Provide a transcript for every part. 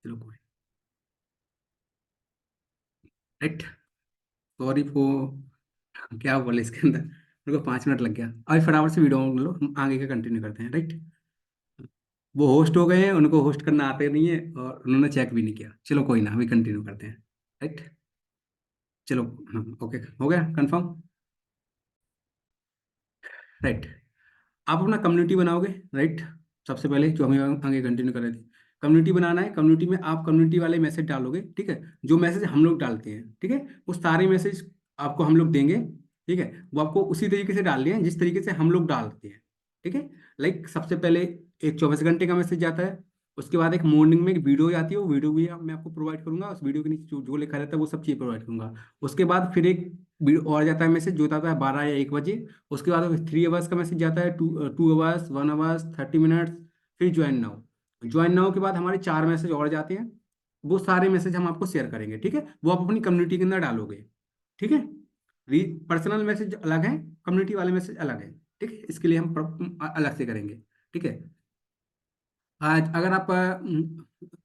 चलो कोई, right. Sorry for, क्या बोले इसके अंदर, मेरे को 5 मिनट लग गया। अभी फटाफट से वीडियो लो, हम आगे का कंटिन्यू करते हैं, राइट। वो होस्ट हो गए हैं, उनको होस्ट करना आते नहीं है और उन्होंने चेक भी नहीं किया। चलो कोई ना, अभी कंटिन्यू करते हैं, राइट। चलो, हाँ ओके, हो गया कंफर्म, राइट। आप अपना कम्युनिटी बनाओगे, राइट। सबसे पहले जो हमें आगे कंटिन्यू कर रहे थे, कम्युनिटी बनाना है। कम्युनिटी में आप कम्युनिटी वाले मैसेज डालोगे, ठीक है। जो मैसेज हम लोग डालते हैं, ठीक है, वो सारे मैसेज आपको हम लोग देंगे, ठीक है। वो आपको उसी तरीके से डालने हैं जिस तरीके से हम लोग डालते हैं, ठीक है। लाइक सबसे पहले एक 24 घंटे का मैसेज आता है। उसके बाद एक मॉर्निंग में एक वीडियो आती है, वो वीडियो भी मैं आपको प्रोवाइड करूंगा। उस वीडियो के नीचे जो लिखा रहता है वो सब चीज़ प्रोवाइड करूंगा। उसके बाद फिर एक और जाता है मैसेज जो आता है 12 या 1 बजे। उसके बाद 3 आवर्स का मैसेज जाता है, 2 आवर्स, 1 आवर्स, 30 मिनट्स, फिर ज्वाइन नाउ। ज्वाइन नाउ के बाद हमारे 4 मैसेज और जाते हैं। वो सारे मैसेज हम आपको शेयर करेंगे, ठीक है। वो आप अपनी कम्युनिटी के अंदर डालोगे, ठीक है। पर्सनल मैसेज अलग है, कम्युनिटी वाले मैसेज अलग है, ठीक है। इसके लिए हम अलग से करेंगे, ठीक है। आज अगर आप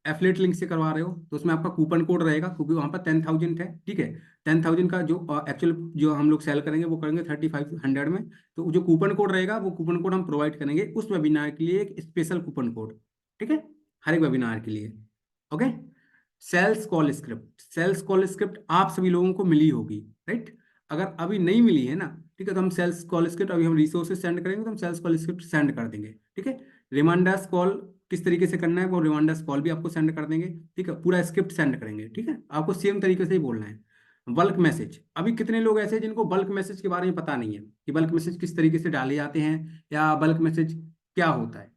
एफलेट लिंक से करवा रहे हो तो उसमें आपका कूपन कोड रहेगा, क्योंकि वहाँ पर 10,000 है, ठीक है। 10,000 का जो एक्चुअल जो हम लोग सेल करेंगे वो करेंगे 3,500 में। तो जो कूपन कोड रहेगा वो कूपन कोड हम प्रोवाइड करेंगे उस वेबिनार के लिए, एक स्पेशल कूपन कोड, ठीक है, हर एक वेबिनार के लिए। Okay. Sales call script, sales call script आप सभी लोगों को मिली होगी, राइट। अगर अभी नहीं मिली है ना, ठीक है, तो हम सेल्स कॉल स्क्रिप्ट अभी हम रिसोर्सेज सेंड करेंगे तो हम सेल्स कॉल स्क्रिप्ट सेंड कर देंगे, ठीक है। रिमाइंडर्स कॉल किस तरीके से करना है वो रिमाइंडर्स कॉल भी आपको सेंड कर देंगे, ठीक है। पूरा स्क्रिप्ट सेंड करेंगे, ठीक है। आपको सेम तरीके से ही बोलना है। बल्क मैसेज, अभी कितने लोग ऐसे हैं जिनको बल्क मैसेज के बारे में पता नहीं है कि बल्क मैसेज किस तरीके से डाले जाते हैं या बल्क मैसेज क्या होता है।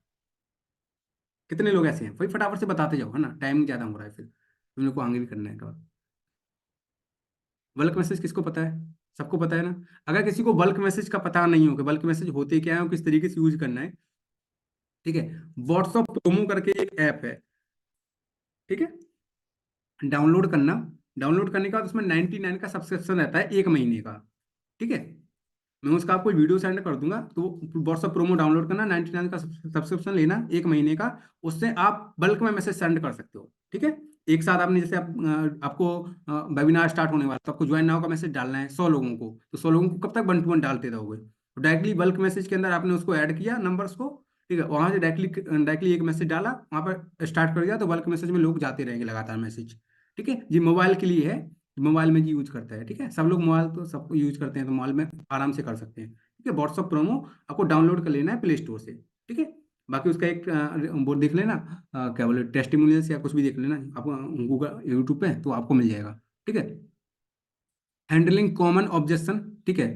कितने लोग ऐसे हैं भाई, फटाफट से बताते जाओ, है ना, टाइम ज़्यादा हो रहा है फिर तुम लोग को आगे भी करना है का। बल्क मैसेज किसको पता है? सबको पता है ना। अगर किसी को बल्क मैसेज का पता नहीं हो कि बल्क मैसेज होते क्या है और किस तरीके से यूज करना है, ठीक है, व्हाट्सअप प्रोमो करके एक ऐप है, ठीक है। डाउनलोड करना, डाउनलोड करने के बाद उसमें 99 का सब्सक्रिप्शन रहता है 1 महीने का, ठीक है। मैं उसका आपको वीडियो सेंड कर दूंगा, तो व्हाट्सअप प्रोमो डाउनलोड करना, 99 का सब्सक्रिप्शन लेना 1 महीने का। उससे आप बल्क में मैसेज सेंड कर सकते हो, ठीक है। एक साथ आपने जैसे आपको वेबिनार स्टार्ट होने वाला तो आपको ज्वाइन नाउ का मैसेज डालना है 100 लोगों को, तो 100 लोगों को कब तक 1 to 1 डालते रहोगे। तो डायरेक्टली बल्क मैसेज के अंदर आपने उसको ऐड किया नंबर्स को, ठीक है, वहां से डायरेक्टली डायरेक्टली एक मैसेज डाला, वहां पर स्टार्ट कर दिया, तो बल्क मैसेज में लोग जाते रहेंगे लगातार मैसेज, ठीक है जी। मोबाइल के लिए है, मोबाइल में जी यूज करता है, ठीक है। सब लोग मोबाइल तो सब यूज करते हैं, तो मोबाइल में आराम से कर सकते हैं, ठीक है। व्हाट्सअप प्रोमो आपको डाउनलोड कर लेना है प्ले स्टोर से, ठीक है। बाकी उसका एक वो देख लेना, क्या बोले, टेस्टिमोनियल्स या कुछ भी देख लेना आप गूगल यूट्यूब पे, तो आपको मिल जाएगा, ठीक है। हैंडलिंग कॉमन ऑब्जेक्शन, ठीक है।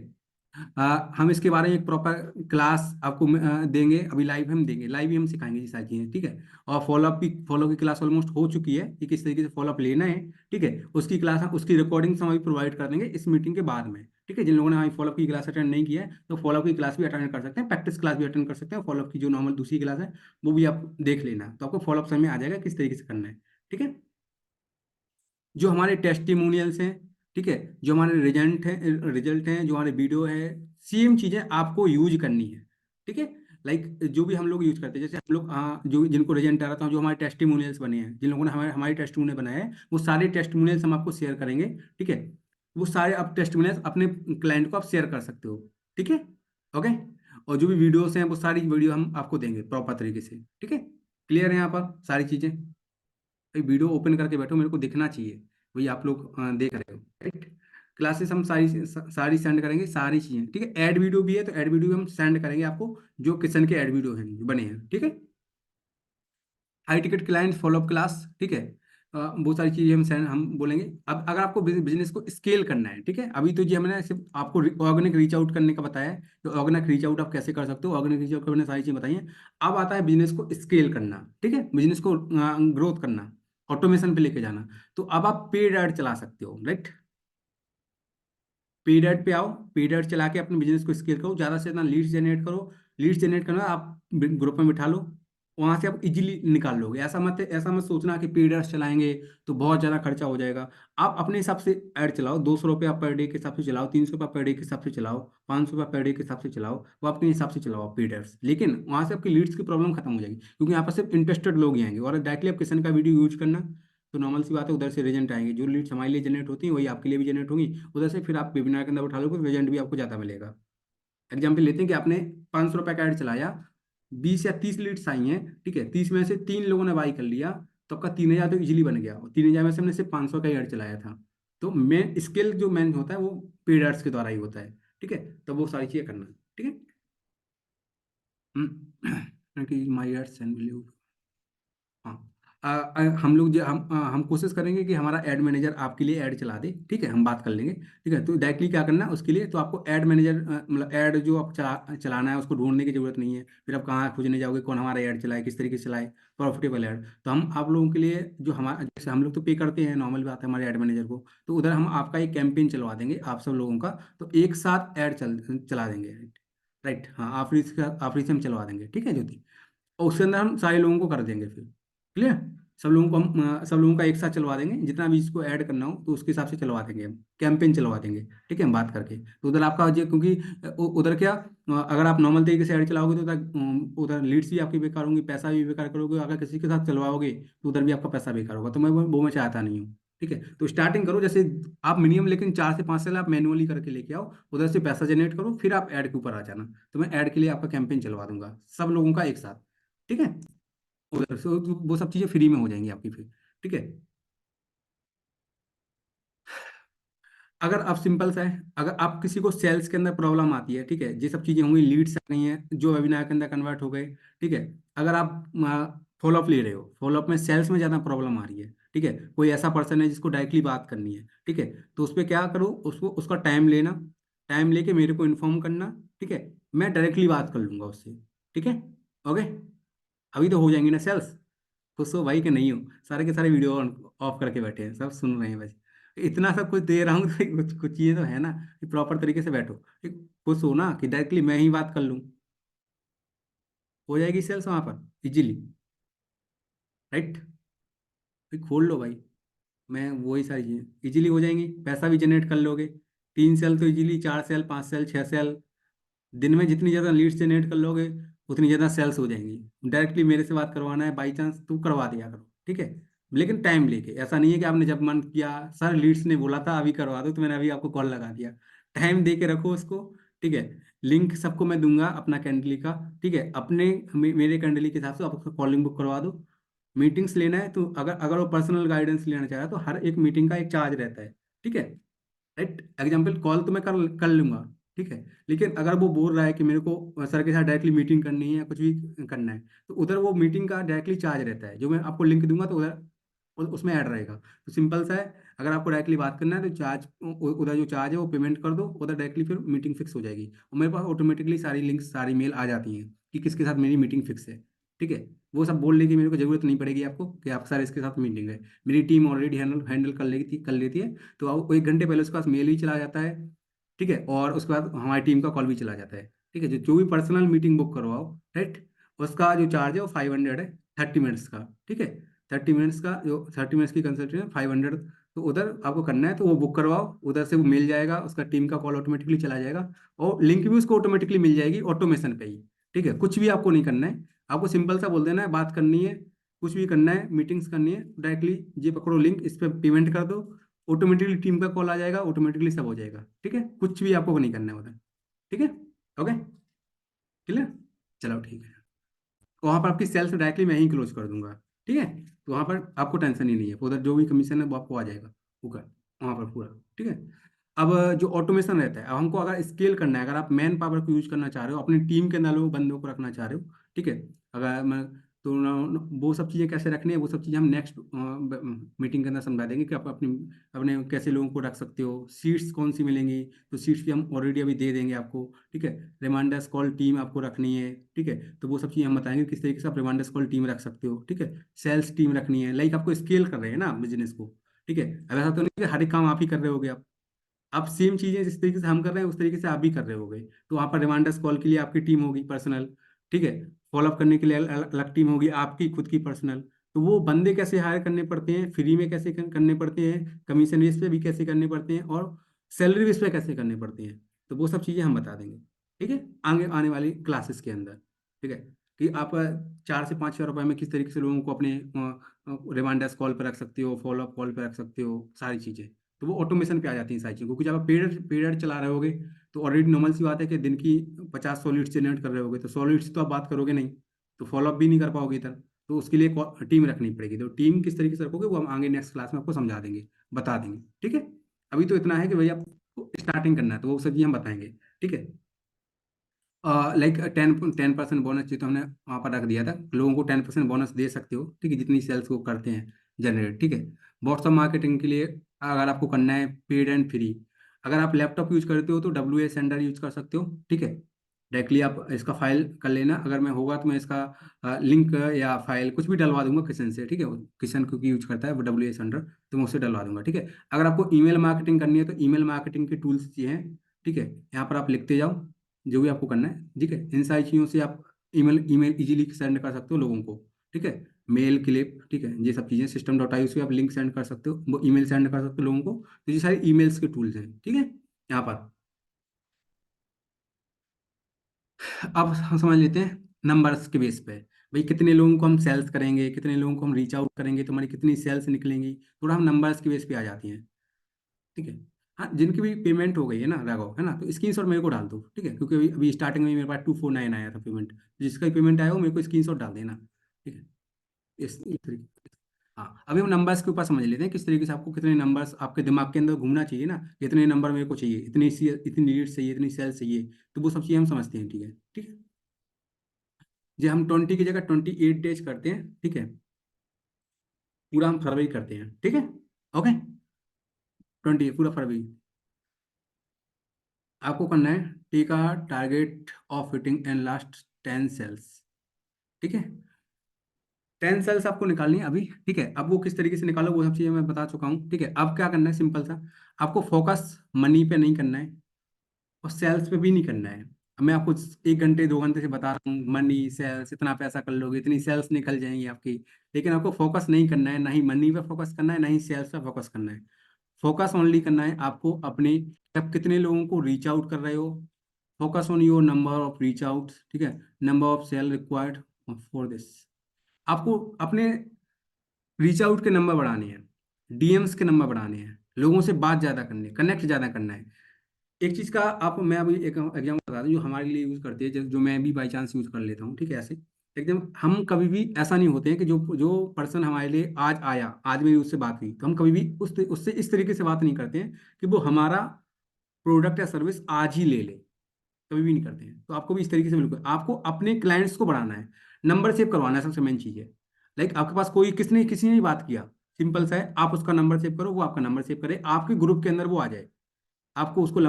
हम इसके बारे में एक प्रॉपर क्लास आपको देंगे, अभी लाइव हम देंगे, लाइव ही हम सिखाएंगे ये सारी चीज़ें, ठीक है। और फॉलो की क्लास ऑलमोस्ट हो चुकी है कि किस तरीके से फॉलोअप लेना है, ठीक है। उसकी क्लास उसकी रिकॉर्डिंग हम अभी प्रोवाइड कर देंगे इस मीटिंग के बाद में, ठीक है। जिन लोगों ने हमारी फॉलोअप की क्लास अटेंड नहीं किया है तो फॉलोअप की क्लास भी अटेंड कर सकते हैं, प्रैक्टिस क्लास भी अटेंड कर सकते हैं। फॉलोअप की जो नॉर्मल दूसरी क्लास है वो भी आप देख लेना, तो आपको फॉलोअप समझ में आ जाएगा किस तरीके से करना है, ठीक है। जो हमारे टेस्टिमोनियल्स हैं, ठीक है, जो हमारे रिजल्ट हैं, जो हमारे वीडियो है, सेम चीज़ें आपको यूज करनी है, ठीक है। लाइक जो भी हम लोग यूज करते हैं, जैसे हम लोग जो जिनको रिजल्ट आ रहा था, जो हमारे टेस्टिमोनियल्स बने हैं, जिन लोगों ने हमारे टेस्टिमोनियल बनाए हैं, वो सारे टेस्टिमोनियल्स हम आपको शेयर करेंगे, ठीक है। वो सारे आप टेस्टिमोनियल्स अपने क्लाइंट को आप शेयर कर सकते हो, ठीक है, ओके। और जो भी वीडियोस हैं वो सारी वीडियो हम आपको देंगे प्रॉपर तरीके से, ठीक है। क्लियर है यहाँ पर सारी चीज़ें? भाई वीडियो ओपन करके बैठो, मेरे को दिखना चाहिए भाई आप लोग देख रहे हो, राइट। क्लासेस हम सारी सेंड करेंगे, सारी चीज़ें, ठीक है। ऐड वीडियो भी है तो ऐड वीडियो हम सेंड करेंगे आपको, जो किचन के ऐड वीडियो हैं जो बने हैं, ठीक है। High ticket client follow up class, ठीक है। बहुत सारी चीज़ें हम बोलेंगे। अब अगर आपको बिजनेस को स्केल करना है, ठीक है, अभी तो जी हमने सिर्फ आपको ऑर्गेनिक रीच आउट करने का बताया है, तो ऑर्गेनिक रीच आउट आप कैसे कर सकते हो, ऑर्गेनिक रीच आउट करने सारी चीज़ें बताइए। अब आता है बिजनेस को स्केल करना, ठीक है, बिजनेस को ग्रोथ करना, ऑटोमेशन पे लेके जाना। तो अब आप पेड ऐड चला सकते हो, राइट। पेड ऐड पे आओ, पेड ऐड चला के अपने बिजनेस को स्केल करो, ज़्यादा से ज़्यादा लीड्स जनरेट करो। लीड्स जनरेट करना आप ग्रुप में बिठा लो, वहां से आप इजीली निकाल लोगे। ऐसा मत सोचना कि पेड एड्स चलाएंगे तो बहुत ज़्यादा खर्चा हो जाएगा। आप अपने हिसाब से ऐड चलाओ, 200 रुपया पर डे के हिसाब से चलाओ, 300 रुपया पर डे के हिसाब से चलाओ, 500 रुपया पर डे के हिसाब से चलाओ, वो अपने हिसाब से चलाओ पेड एड्स। लेकिन वहां से आपकी लीड्स की प्रॉब्लम खत्म हो जाएगी, क्योंकि यहाँ पर सिर्फ इंटरेस्टेड लोग ही आएंगे। और डायरेक्टली आप किसी का वीडियो यूज करना, तो नॉर्मल सी बात है, उधर से रिजल्ट आएंगे। जो लीड्स हमारे लिए जनरेट होती हैं वही आपके लिए भी जनरेट होंगी उधर से, फिर आप वेबिनार के अंदर उठा लोगे, रिजल्ट भी आपको ज़्यादा मिलेगा। एग्जाम्पल लेते हैं कि आपने 500 रुपये का ऐड चलाया, 20 या 30 लीड्स आई हैं, ठीक है, 30 में से 3 लोगों ने बाई कर लिया, तो आपका 3,000 तो इजीली बन गया। और 3,000 में से हमने सिर्फ 500 का ही ऐड चलाया था। तो मेन स्केल जो मैन होता है वो पेड एड्स के द्वारा ही होता है। ठीक है, तो वो सारी चीज़ें करना। ठीक है। कि माई एड्स एंड हाँ। हम लोग हम कोशिश करेंगे कि हमारा एड मैनेजर आपके लिए ऐड चला दे। ठीक है, हम बात कर लेंगे। ठीक है, तो डायरेक्टली क्या करना है उसके लिए, तो आपको ऐड मैनेजर मतलब ऐड जो आप चलाना है उसको ढूंढने की जरूरत नहीं है। फिर आप कहाँ खोजने जाओगे, कौन हमारा ऐड चलाए, किस तरीके से चलाए, प्रॉफिटेबल ऐड। तो हम आप लोगों के लिए जो हमारा, जैसे हम लोग तो पे करते हैं, नॉर्मल बात है, हमारे ऐड मैनेजर को, तो उधर हम आपका एक कैंपेन चलवा देंगे आप सब लोगों का। तो एक साथ ऐड चला देंगे। राइट, हाँ, आफरी से हम चलवा देंगे। ठीक है ज्योति, और उसके अंदर हम सारे लोगों को कर देंगे फिर। क्लियर। सब लोगों का एक साथ चलवा देंगे, जितना भी इसको ऐड करना हो तो उसके हिसाब से चलवा देंगे, हम कैंपेन चलवा देंगे। ठीक है, हम बात करके तो उधर आपका जो, क्योंकि उधर क्या, अगर आप नॉर्मल तरीके से ऐड चलाओगे तो उधर उधर लीड्स भी आपकी बेकार होंगी, पैसा भी बेकार करोगे। अगर किसी के साथ चलवाओगे तो उधर भी आपका पैसा बेकार होगा। तो मैं चाहता नहीं हूँ। ठीक है, तो स्टार्टिंग करो जैसे आप मिनिमम, लेकिन 4 से 5 साल आप मैनुअली करके लेके आओ, उधर से पैसा जनरेट करो, फिर आप ऐड के ऊपर आ जाना। तो मैं ऐड के लिए आपका कैंपेन चलवा दूंगा सब लोगों का एक साथ। ठीक है, उधर से वो सब चीज़ें फ्री में हो जाएंगी आपकी फिर। ठीक है। अगर आप सिंपल सा है, अगर आप किसी को सेल्स के अंदर प्रॉब्लम आती है, ठीक है, ये सब चीज़ें होंगी, लीड्स आ गई हैं जो वेबिनार के अंदर कन्वर्ट हो गए। ठीक है, अगर आप फॉलोअप ले रहे हो, फॉलोअप में सेल्स में ज़्यादा प्रॉब्लम आ रही है, ठीक है, कोई ऐसा पर्सन है जिसको डायरेक्टली बात करनी है, ठीक है, तो उस पर क्या करो, उसको उसका टाइम लेना, टाइम लेके मेरे को इन्फॉर्म करना। ठीक है, मैं डायरेक्टली बात कर लूंगा उससे। ठीक है। ओके, अभी तो हो जाएंगी ना सेल्स। खुश हो भाई कि नहीं हो? सारे के सारे वीडियो ऑफ करके बैठे हैं, सब सुन रहे हैं बस। इतना सब कुछ दे रहा हूँ तो कुछ कुछ चीज़ें तो है ना कि प्रॉपर तरीके से बैठो। खुश हो ना कि डायरेक्टली मैं ही बात कर लूँ, हो जाएगी सेल्स वहाँ पर इजीली। राइट, फिर खोल लो भाई। मैं वही सारी चीज़ें इजीली हो जाएंगी, पैसा भी जनरेट कर लोगे। 3 सेल तो इजीली, 4 सेल, 5 सेल, 6 सेल, दिन में जितनी ज़्यादा लीड्स जनरेट कर लोगे उतनी ज़्यादा सेल्स हो जाएंगी। डायरेक्टली मेरे से बात करवाना है, बाई चांस तू करवा दिया करो। ठीक है, लेकिन टाइम लेके, ऐसा नहीं है कि आपने जब मन किया, सर लीड्स ने बोला था अभी करवा दो, तो मैंने अभी आपको कॉल लगा दिया। टाइम दे के रखो उसको। ठीक है, लिंक सबको मैं दूंगा अपना कैंडली का। ठीक है, अपने मेरे कैंडली के हिसाब से आप उसका कॉलिंग बुक करवा दो। मीटिंग्स लेना है तो अगर अगर वो पर्सनल गाइडेंस लेना चाह रहा है तो हर एक मीटिंग का एक चार्ज रहता है। ठीक है। राइट, एग्जाम्पल कॉल तो मैं कर कर लूंगा। ठीक है, लेकिन अगर वो बोल रहा है कि मेरे को सर के साथ डायरेक्टली मीटिंग करनी है या कुछ भी करना है, तो उधर वो मीटिंग का डायरेक्टली चार्ज रहता है, जो मैं आपको लिंक दूंगा तो उधर उसमें ऐड रहेगा। तो सिंपल सा है, अगर आपको डायरेक्टली बात करना है तो चार्ज, उधर जो चार्ज है वो पेमेंट कर दो, उधर डायरेक्टली फिर मीटिंग फिक्स हो जाएगी। और मेरे पास ऑटोमेटिकली सारी लिंक्स, सारी मेल आ जाती हैं कि किसके साथ मेरी मीटिंग फिक्स है। ठीक है, वो सब बोलने की मेरे को जरूरत नहीं पड़ेगी आपको कि आप सर इसके साथ मीटिंग है। मेरी टीम ऑलरेडी हैंडल हैंडल कर लेती है। तो वो 1 घंटे पहले उसके पास मेल ही चला जाता है। ठीक है, और उसके बाद हमारी टीम का कॉल भी चला जाता है। ठीक है, जो जो भी पर्सनल मीटिंग बुक करवाओ, राइट, उसका जो चार्ज है वो 500 है, 30 मिनट्स का। ठीक है, 30 मिनट्स का, जो 30 मिनट्स की कंसल्टेशन 500। तो उधर आपको करना है तो वो बुक करवाओ, उधर से वो मिल जाएगा, उसका टीम का कॉल ऑटोमेटिकली चला जाएगा। और लिंक भी उसको ऑटोमेटिकली मिल जाएगी ऑटोमेशन पे ही। ठीक है, कुछ भी आपको नहीं करना है, आपको सिंपल सा बोल देना है बात करनी है, कुछ भी करना है, मीटिंग्स करनी है, डायरेक्टली ये पकड़ो लिंक, इस पर पेमेंट कर दो, ऑटोमेटिकली टीम का कॉल आ जाएगा, ऑटोमेटिकली सब हो जाएगा। ठीक है, कुछ भी आपको नहीं करना है उधर। ठीक है। Okay, clear. चलो ठीक है, तो वहाँ पर आपकी सेल्स डायरेक्टली मैं ही क्लोज कर दूंगा। ठीक है, तो वहाँ पर आपको टेंशन ही नहीं है, उधर जो भी कमीशन है वो आपको आ जाएगा ऊपर वहाँ पर पूरा। ठीक है, अब जो ऑटोमेशन रहता है, अब हमको अगर स्केल करना है, अगर आप मैन पावर को यूज करना चाह रहे हो, अपनी टीम के अंदर लोग बंदों को रखना चाह रहे हो, ठीक है, अगर मैं, तो वो सब चीज़ें कैसे रखनी है, वो सब चीज़ें हम नेक्स्ट मीटिंग के अंदर समझा देंगे कि आप अपनी अपने कैसे लोगों को रख सकते हो, सीट्स कौन सी मिलेंगी। तो सीट्स भी हम ऑलरेडी अभी दे देंगे आपको। ठीक है, रिमाइंडर्स कॉल टीम आपको रखनी है। ठीक है, तो वो सब चीज़ हम बताएंगे किस तरीके से आप रिमाइंडर्स कॉल टीम रख सकते हो। ठीक है, सेल्स टीम रखनी है, लाइक आपको स्केल कर रहे हैं ना बिजनेस को। ठीक है, अब ऐसा तो नहीं कि हर एक काम आप ही कर रहे होगे। आप सेम चीजें जिस तरीके से हम कर रहे हैं उस तरीके से आप भी कर रहे होगे, तो वहाँ पर रिमाइंडर्स कॉल के लिए आपकी टीम होगी पर्सनल। ठीक है, फॉलोअप करने के लिए अलग टीम होगी आपकी खुद की पर्सनल। तो वो बंदे कैसे हायर करने पड़ते हैं, फ्री में कैसे करने पड़ते हैं, कमीशन बेस पे भी कैसे करने पड़ते हैं, और सैलरी बेस पे कैसे करने पड़ते हैं, तो वो सब चीज़ें हम बता देंगे। ठीक है, आगे आने वाली क्लासेस के अंदर। ठीक है, कि आप 4 से 5 हज़ार रुपए में किस तरीके से लोगों को अपने रिमाइंडर्स कॉल पर रख सकते हो, फॉलोअप कॉल पर रख सकते हो, सारी चीज़ें। तो वो ऑटोमेशन पे आ जाती हैं सारी चीज़ें, क्योंकि जब आप पीरियड पीरियड चला रहे होगे तो ऑलरेडी नॉर्मल सी बात है कि दिन की 50 100 लीड्स जनरेट कर रहे होगे, तो 100 लीड्स तो आप बात करोगे नहीं, तो फॉलोअप भी नहीं कर पाओगे इधर। तो उसके लिए टीम रखनी पड़ेगी। तो टीम किस तरीके से रखोगे वो हम आगे नेक्स्ट क्लास में आपको समझा देंगे, बता देंगे। ठीक है, अभी तो इतना है कि भैया आपको स्टार्टिंग करना है, तो वो सब चीज़ हम बताएंगे। ठीक है, लाइक 10% बोनस जो तो हमने वहाँ पर रख दिया था, लोगों को 10% बोनस दे सकते हो। ठीक है, जितनी सेल्स वो करते हैं जनरेट। ठीक है, व्हाट्सअप मार्केटिंग के लिए अगर आपको करना है पेड एंड फ्री, अगर आप लैपटॉप यूज करते हो तो WA सेंडर यूज कर सकते हो। ठीक है, डायरेक्टली आप इसका फाइल कर लेना, अगर मैं होगा तो मैं इसका लिंक या फाइल कुछ भी डलवा दूंगा किशन से। ठीक है, किशन क्योंकि यूज करता है वो WA सेंडर, तो मैं उससे डलवा दूंगा। ठीक है, अगर आपको ईमेल मार्केटिंग करनी है तो ईमेल मार्केटिंग के टूल्स ये हैं। ठीक है, यहाँ पर आप लिखते जाओ जो भी आपको करना है। ठीक है, इन सारी चीज़ों से आप ईमेल ईमेल इजीली सेंड कर सकते हो लोगों को। ठीक है, मेल क्लिप, ठीक है, ये सब चीज़ें system.io से आप लिंक सेंड कर सकते हो, वो ईमेल सेंड कर सकते हो लोगों को। तो ये सारी ईमेल्स के टूल्स हैं। ठीक है, यहाँ पर अब हम समझ लेते हैं नंबर्स के बेस पे। भाई कितने लोगों को हम सेल्स करेंगे, कितने लोगों को हम रीच आउट करेंगे, तो हमारी कितनी सेल्स निकलेंगी, थोड़ा हम नंबर्स के बेस पे आ जाती हैं। ठीक है, हाँ, जिनकी भी पेमेंट हो गई है ना राघव, है ना, तो स्क्रीनशॉट मेरे को डाल दो। ठीक है, क्योंकि अभी अभी स्टार्टिंग में मेरे पास 249 आया था पेमेंट, जिसका भी पेमेंट आया हो मेरे को स्क्रीनशॉट डाल देना। ठीक है, इस तरीके। हाँ, अभी हम नंबर्स के ऊपर समझ लेते हैं किस तरीके से आपको कितने नंबर्स आपके दिमाग के अंदर घूमना चाहिए ना, इतने नंबर मेरे को चाहिए, इतनी लीड्स चाहिए, इतनी सेल्स चाहिए, तो वो सब चीज़ें हम समझते हैं। ठीक है, ठीक है, जो हम 20 की जगह 28 डेज करते हैं। ठीक है, पूरा हम फरवरी करते हैं। ठीक है, ओके, 20 पूरा फरवरी आपको करना है। Take a target of hitting and last 10 sales. ठीक है, 10 सेल्स आपको निकालनी है अभी। ठीक है, अब वो किस तरीके से निकालो वो सब चीज़ें मैं बता चुका हूँ। ठीक है, अब क्या करना है, सिंपल सा, आपको फोकस मनी पे नहीं करना है और सेल्स पे भी नहीं करना है। अब मैं आपको 1 घंटे 2 घंटे से बता रहा हूँ मनी सेल्स, इतना पैसा कर लोगे, इतनी सेल्स निकल जाएंगी आपकी, लेकिन आपको फोकस नहीं करना है, ना ही मनी पे फोकस करना है, ना ही सेल्स पे फोकस करना है। फोकस ओनली करना है आपको अपने, आप कितने लोगों को रीच आउट कर रहे हो, focus on your number of reach out. ठीक है, number of sale required for this, आपको अपने रीच आउट के नंबर बढ़ाने हैं, DMs के नंबर बढ़ाने हैं, लोगों से बात ज़्यादा करनी है, कनेक्ट ज़्यादा करना है। एक चीज़ का आप, मैं अभी एक एग्जाम्पल बता दूं जो हमारे लिए यूज़ करती है, जो मैं भी बाई चांस यूज़ कर लेता हूँ। ठीक है, ऐसे एकदम हम कभी भी ऐसा नहीं होते हैं कि जो जो पर्सन हमारे लिए आज आया, आज मेरी उससे बात हुई, तो हम कभी भी उससे इस तरीके से बात नहीं करते हैं कि वो हमारा प्रोडक्ट या सर्विस आज ही ले ले, कभी भी नहीं करते हैं। तो आपको भी इस तरीके से, बिल्कुल आपको अपने क्लाइंट्स को बढ़ाना है, नंबर सेव करवाना है, सबसे मेन चीज़ है। लाइक आपके पास कोई किसी ने बात किया, सिंपल सा है, आप उसका नंबर सेव करो, वो आपका नंबर सेव करे, आपके ग्रुप के अंदर वो आ जाए। आपको उसको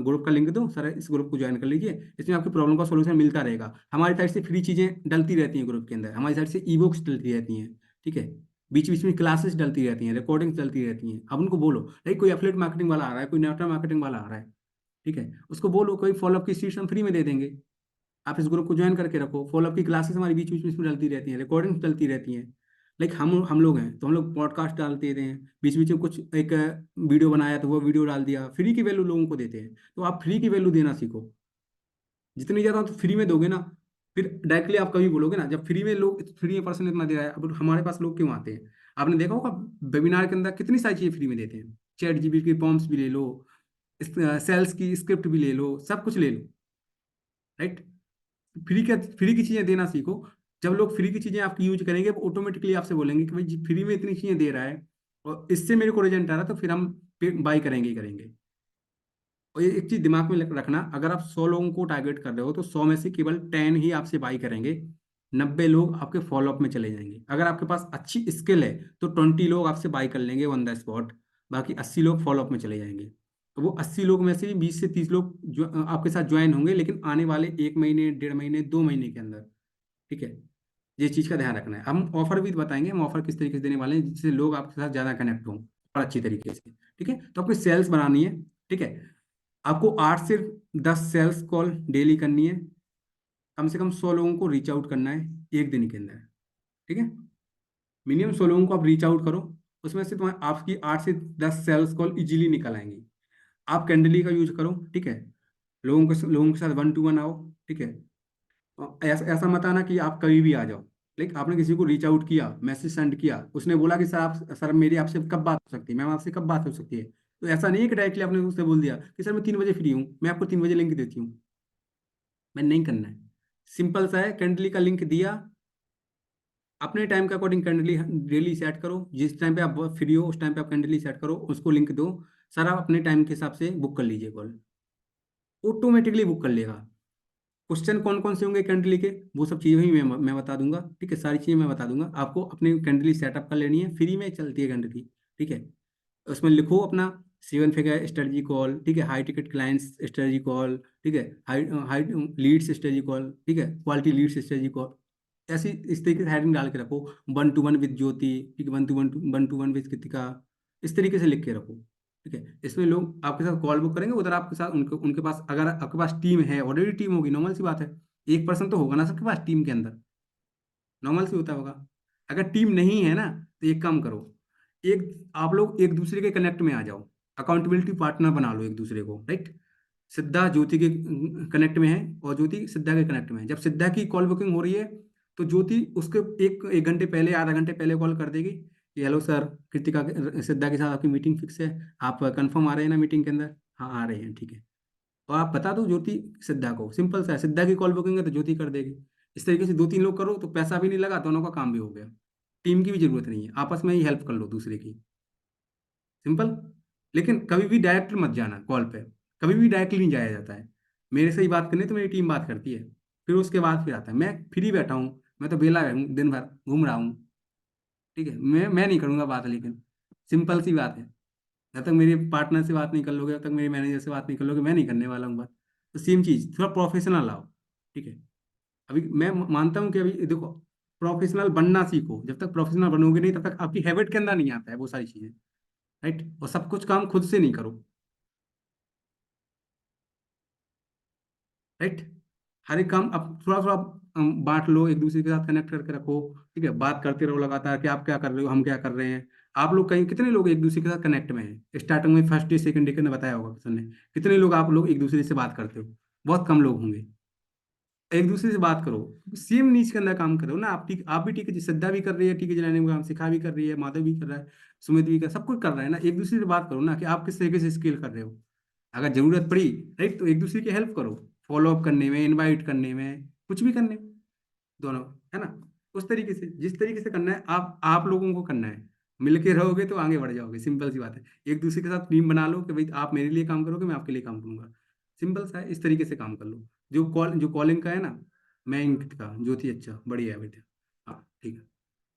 ग्रुप का लिंक दो, सर इस ग्रुप को ज्वाइन कर लीजिए, इसमें आपकी प्रॉब्लम का सॉल्यूशन मिलता रहेगा। हमारी साइड से फ्री चीज़ें डलती रहती हैं ग्रुप के अंदर, हमारी साइड से ई बुक्स डलती रहती हैं। ठीक है, बीच बीच में क्लासेस डलती रहती हैं, रिकॉर्डिंग्स डलती रहती हैं। अब उनको बोलो, भाई कोई एफिलिएट मार्केटिंग वाला आ रहा है, कोई नेटवर्क मार्केटिंग वाला आ रहा है, ठीक है, उसको बोलो कोई फॉलोअप की सीट्स हम फ्री में दे देंगे, आप इस ग्रुप को ज्वाइन करके रखो। फॉलोअप की क्लासेस हमारी बीच बीच में इसमें डलती रहती हैं, रिकॉर्डिंग्स डलती रहती हैं। लाइक हम लोग हैं तो हम लोग पॉडकास्ट डालते हैं, बीच बीच में कुछ एक वीडियो बनाया तो वो वीडियो डाल दिया, फ्री की वैल्यू लोगों को देते हैं। तो आप फ्री की वैल्यू देना सीखो, जितनी ज़्यादा तो फ्री में दोगे ना, फिर डायरेक्टली आप कभी बोलोगे ना, जब फ्री में लोग, फ्री में पर्सन इतना दे रहा है, अब हमारे पास लोग क्यों आते हैं। आपने देखा होगा वेबिनार के अंदर कितनी सारी चीज़ें फ्री में देते हैं, ChatGPT की फॉर्म्स भी ले लो, सेल्स की स्क्रिप्ट भी ले लो, सब कुछ ले लो, राइट। फ्री की चीजें देना सीखो। जब लोग फ्री की चीजें आपकी यूज करेंगे वो ऑटोमेटिकली आपसे बोलेंगे कि भाई जी फ्री में इतनी चीजें दे रहा है और इससे मेरे को रिजल्ट आ रहा है, तो फिर हम बाई करेंगे ही करेंगे। और ये एक चीज दिमाग में रखना, अगर आप 100 लोगों को टारगेट कर रहे हो तो 100 में से केवल 10 ही आपसे बाई करेंगे, 90 लोग आपके फॉलोअप में चले जाएंगे। अगर आपके पास अच्छी स्किल है तो 20 लोग आपसे बाई कर लेंगे ऑन द स्पॉट, बाकी 80 लोग फॉलोअप में चले जाएंगे। तो वो 80 लोग में से 20 से 30 लोग जो आपके साथ ज्वाइन होंगे, लेकिन आने वाले 1 महीने 1.5 महीने 2 महीने के अंदर। ठीक है, ये चीज़ का ध्यान रखना है। हम ऑफर भी बताएंगे, हम ऑफर किस तरीके से देने वाले हैं जिससे लोग आपके साथ ज़्यादा कनेक्ट हों और अच्छी तरीके से। ठीक है, तो आपको सेल्स बनानी है। ठीक है, आपको 8 से 10 सेल्स कॉल डेली करनी है, कम से कम 100 लोगों को रीच आउट करना है एक दिन के अंदर। ठीक है, मिनिमम 100 लोगों को आप रीच आउट करो। उसमें से तुम्हारे आपकी 8 से 10 सेल्स कॉल इजीली निकल आएंगी। आप कैंडली का यूज करो। ठीक है, लोगों के साथ 1 to 1 आओ। ठीक है, ऐसा ऐसा मत आना कि आप कभी भी आ जाओ। लाइक आपने किसी को रीच आउट किया, मैसेज सेंड किया, उसने बोला कि सर मेरी आपसे कब बात हो सकती है, मैम आपसे कब बात हो सकती है, तो ऐसा नहीं है कि डायरेक्टली आपने उससे बोल दिया कि सर मैं 3 बजे फ्री हूँ, मैं आपको 3 बजे लिंक देती हूँ। मैं नहीं करना है। सिंपल सा है, कैंडली का लिंक दिया, अपने टाइम के अकॉर्डिंग कैंडली डेली सेट करो। जिस टाइम पे आप फ्री हो उस टाइम पे आप कैंडली सेट करो, उसको लिंक दो। सर आप अपने टाइम के हिसाब से बुक कर लीजिए कॉल, ऑटोमेटिकली बुक कर लेगा। क्वेश्चन कौन कौन से होंगे कैंडली के, वो सब चीज़ें भी मैं बता दूंगा। ठीक है, सारी चीज़ें मैं बता दूंगा आपको। अपनी कैंडली सेटअप कर लेनी है, फ्री में चलती है कैंडली। ठीक है, उसमें लिखो अपना 7 फिगर स्ट्रेटजी कॉल। ठीक है, high ticket clients strategy call. ठीक है, high high leads strategy call. ठीक है, क्वालिटी लीड्स स्ट्रेटजी कॉल। ऐसी इस तरीके से हेडिंग डाल के रखो। 1 to 1 विद ज्योति। ठीक है, 1 to 1 विद कृतिका। इस तरीके से लिख के रखो। ठीक है, इसमें लोग आपके साथ कॉल बुक करेंगे, उधर आपके साथ उनके उनके पास, अगर आपके पास टीम है, ऑलरेडी टीम होगी, नॉर्मल सी बात है। एक पर्सन तो होगा ना सबके पास टीम के अंदर, नॉर्मल सी होता होगा। अगर टीम नहीं है ना, तो एक काम करो, एक आप लोग एक दूसरे के कनेक्ट में आ जाओ, अकाउंटेबिलिटी पार्टनर बना लो एक दूसरे को। राइट, सिद्धा ज्योति के कनेक्ट में है और ज्योति सिद्धा के कनेक्ट में है। जब सिद्धा की कॉल बुकिंग हो रही है तो ज्योति उसके एक एक घंटे पहले, आधा घंटे पहले कॉल कर देगी कि हेलो सर, कृतिका सिद्धा के साथ आपकी मीटिंग फिक्स है, आप कंफर्म आ रहे हैं ना मीटिंग के अंदर। हाँ आ रहे हैं, ठीक है। तो आप बता दो ज्योति सिद्धा को, सिंपल सा है, सिद्धा की कॉल बुकिंग है तो ज्योति कर देगी। इस तरीके से 2 3 लोग करो तो पैसा भी नहीं लगा, दोनों का काम भी हो गया। टीम की भी जरूरत नहीं है, आपस में ही हेल्प कर लो दूसरे की। सिंपल। लेकिन कभी भी डायरेक्ट मत जाना कॉल पे, कभी भी डायरेक्टली नहीं जाया जाता है। मेरे से ही बात करनी है तो मेरी टीम बात करती है, फिर उसके बाद फिर आता है। मैं फ्री बैठा हूँ, मैं तो बेला हूँ, दिन भर घूम रहा हूँ। ठीक है, मैं नहीं करूँगा बात, लेकिन सिंपल सी बात है। जब तक मेरे पार्टनर से बात नहीं कर लोगे, जब तक मेरे मैनेजर से बात नहीं कर लोगे, मैं नहीं करने वाला हूँ बात। तो सेम चीज़, थोड़ा प्रोफेशनल आओ। ठीक है, अभी मैं मानता हूँ कि अभी देखो, प्रोफेशनल बनना सीखो। जब तक प्रोफेशनल बनोगे नहीं, तब तक आपकी हैबिट के अंदर नहीं आता है वो सारी चीज़ें। राइट, और सब कुछ काम खुद से नहीं करो। राइट, हर एक काम अब थोड़ा थोड़ा बांट लो, एक दूसरे के साथ कनेक्ट करके रखो। ठीक है, बात करते रहो लगातार कि आप क्या कर रहे हो, हम क्या कर रहे हैं। आप लोग कहीं कितने लोग एक दूसरे के साथ कनेक्ट में हैं, स्टार्टिंग में फर्स्ट डे सेकंड डे के ने बताया होगा किसी ने, कितने लोग आप लोग एक दूसरे से बात करते हो। बहुत कम लोग होंगे। एक दूसरे से बात करो, सेम नीच के अंदर काम करो ना। आप ठीक, आप भी ठीक है, श्रद्धा भी कर रही है, ठीक है, जलाने का काम शिखा भी कर रही है, माधव भी कर रहा है, सुमित भी कर, सब कुछ कर रहा है ना। एक दूसरे से बात करो ना कि आप किस तरीके से स्केल कर रहे हो। अगर जरूरत पड़ी, राइट, तो एक दूसरे की हेल्प करो, फॉलो अप करने में, इनवाइट करने में, कुछ भी करने में, दोनों, है ना। उस तरीके से, जिस तरीके से करना है, आप लोगों को करना है। मिलके रहोगे तो आगे बढ़ जाओगे, सिंपल सी बात है। एक दूसरे के साथ टीम बना लो कि भाई आप मेरे लिए काम करोगे, मैं आपके लिए काम करूंगा। सिंपल सा है, इस तरीके से काम कर लो। जो कॉलिंग का है ना, मैं इंक का ज्योति, अच्छा बढ़िया है बेटा। हाँ ठीक है,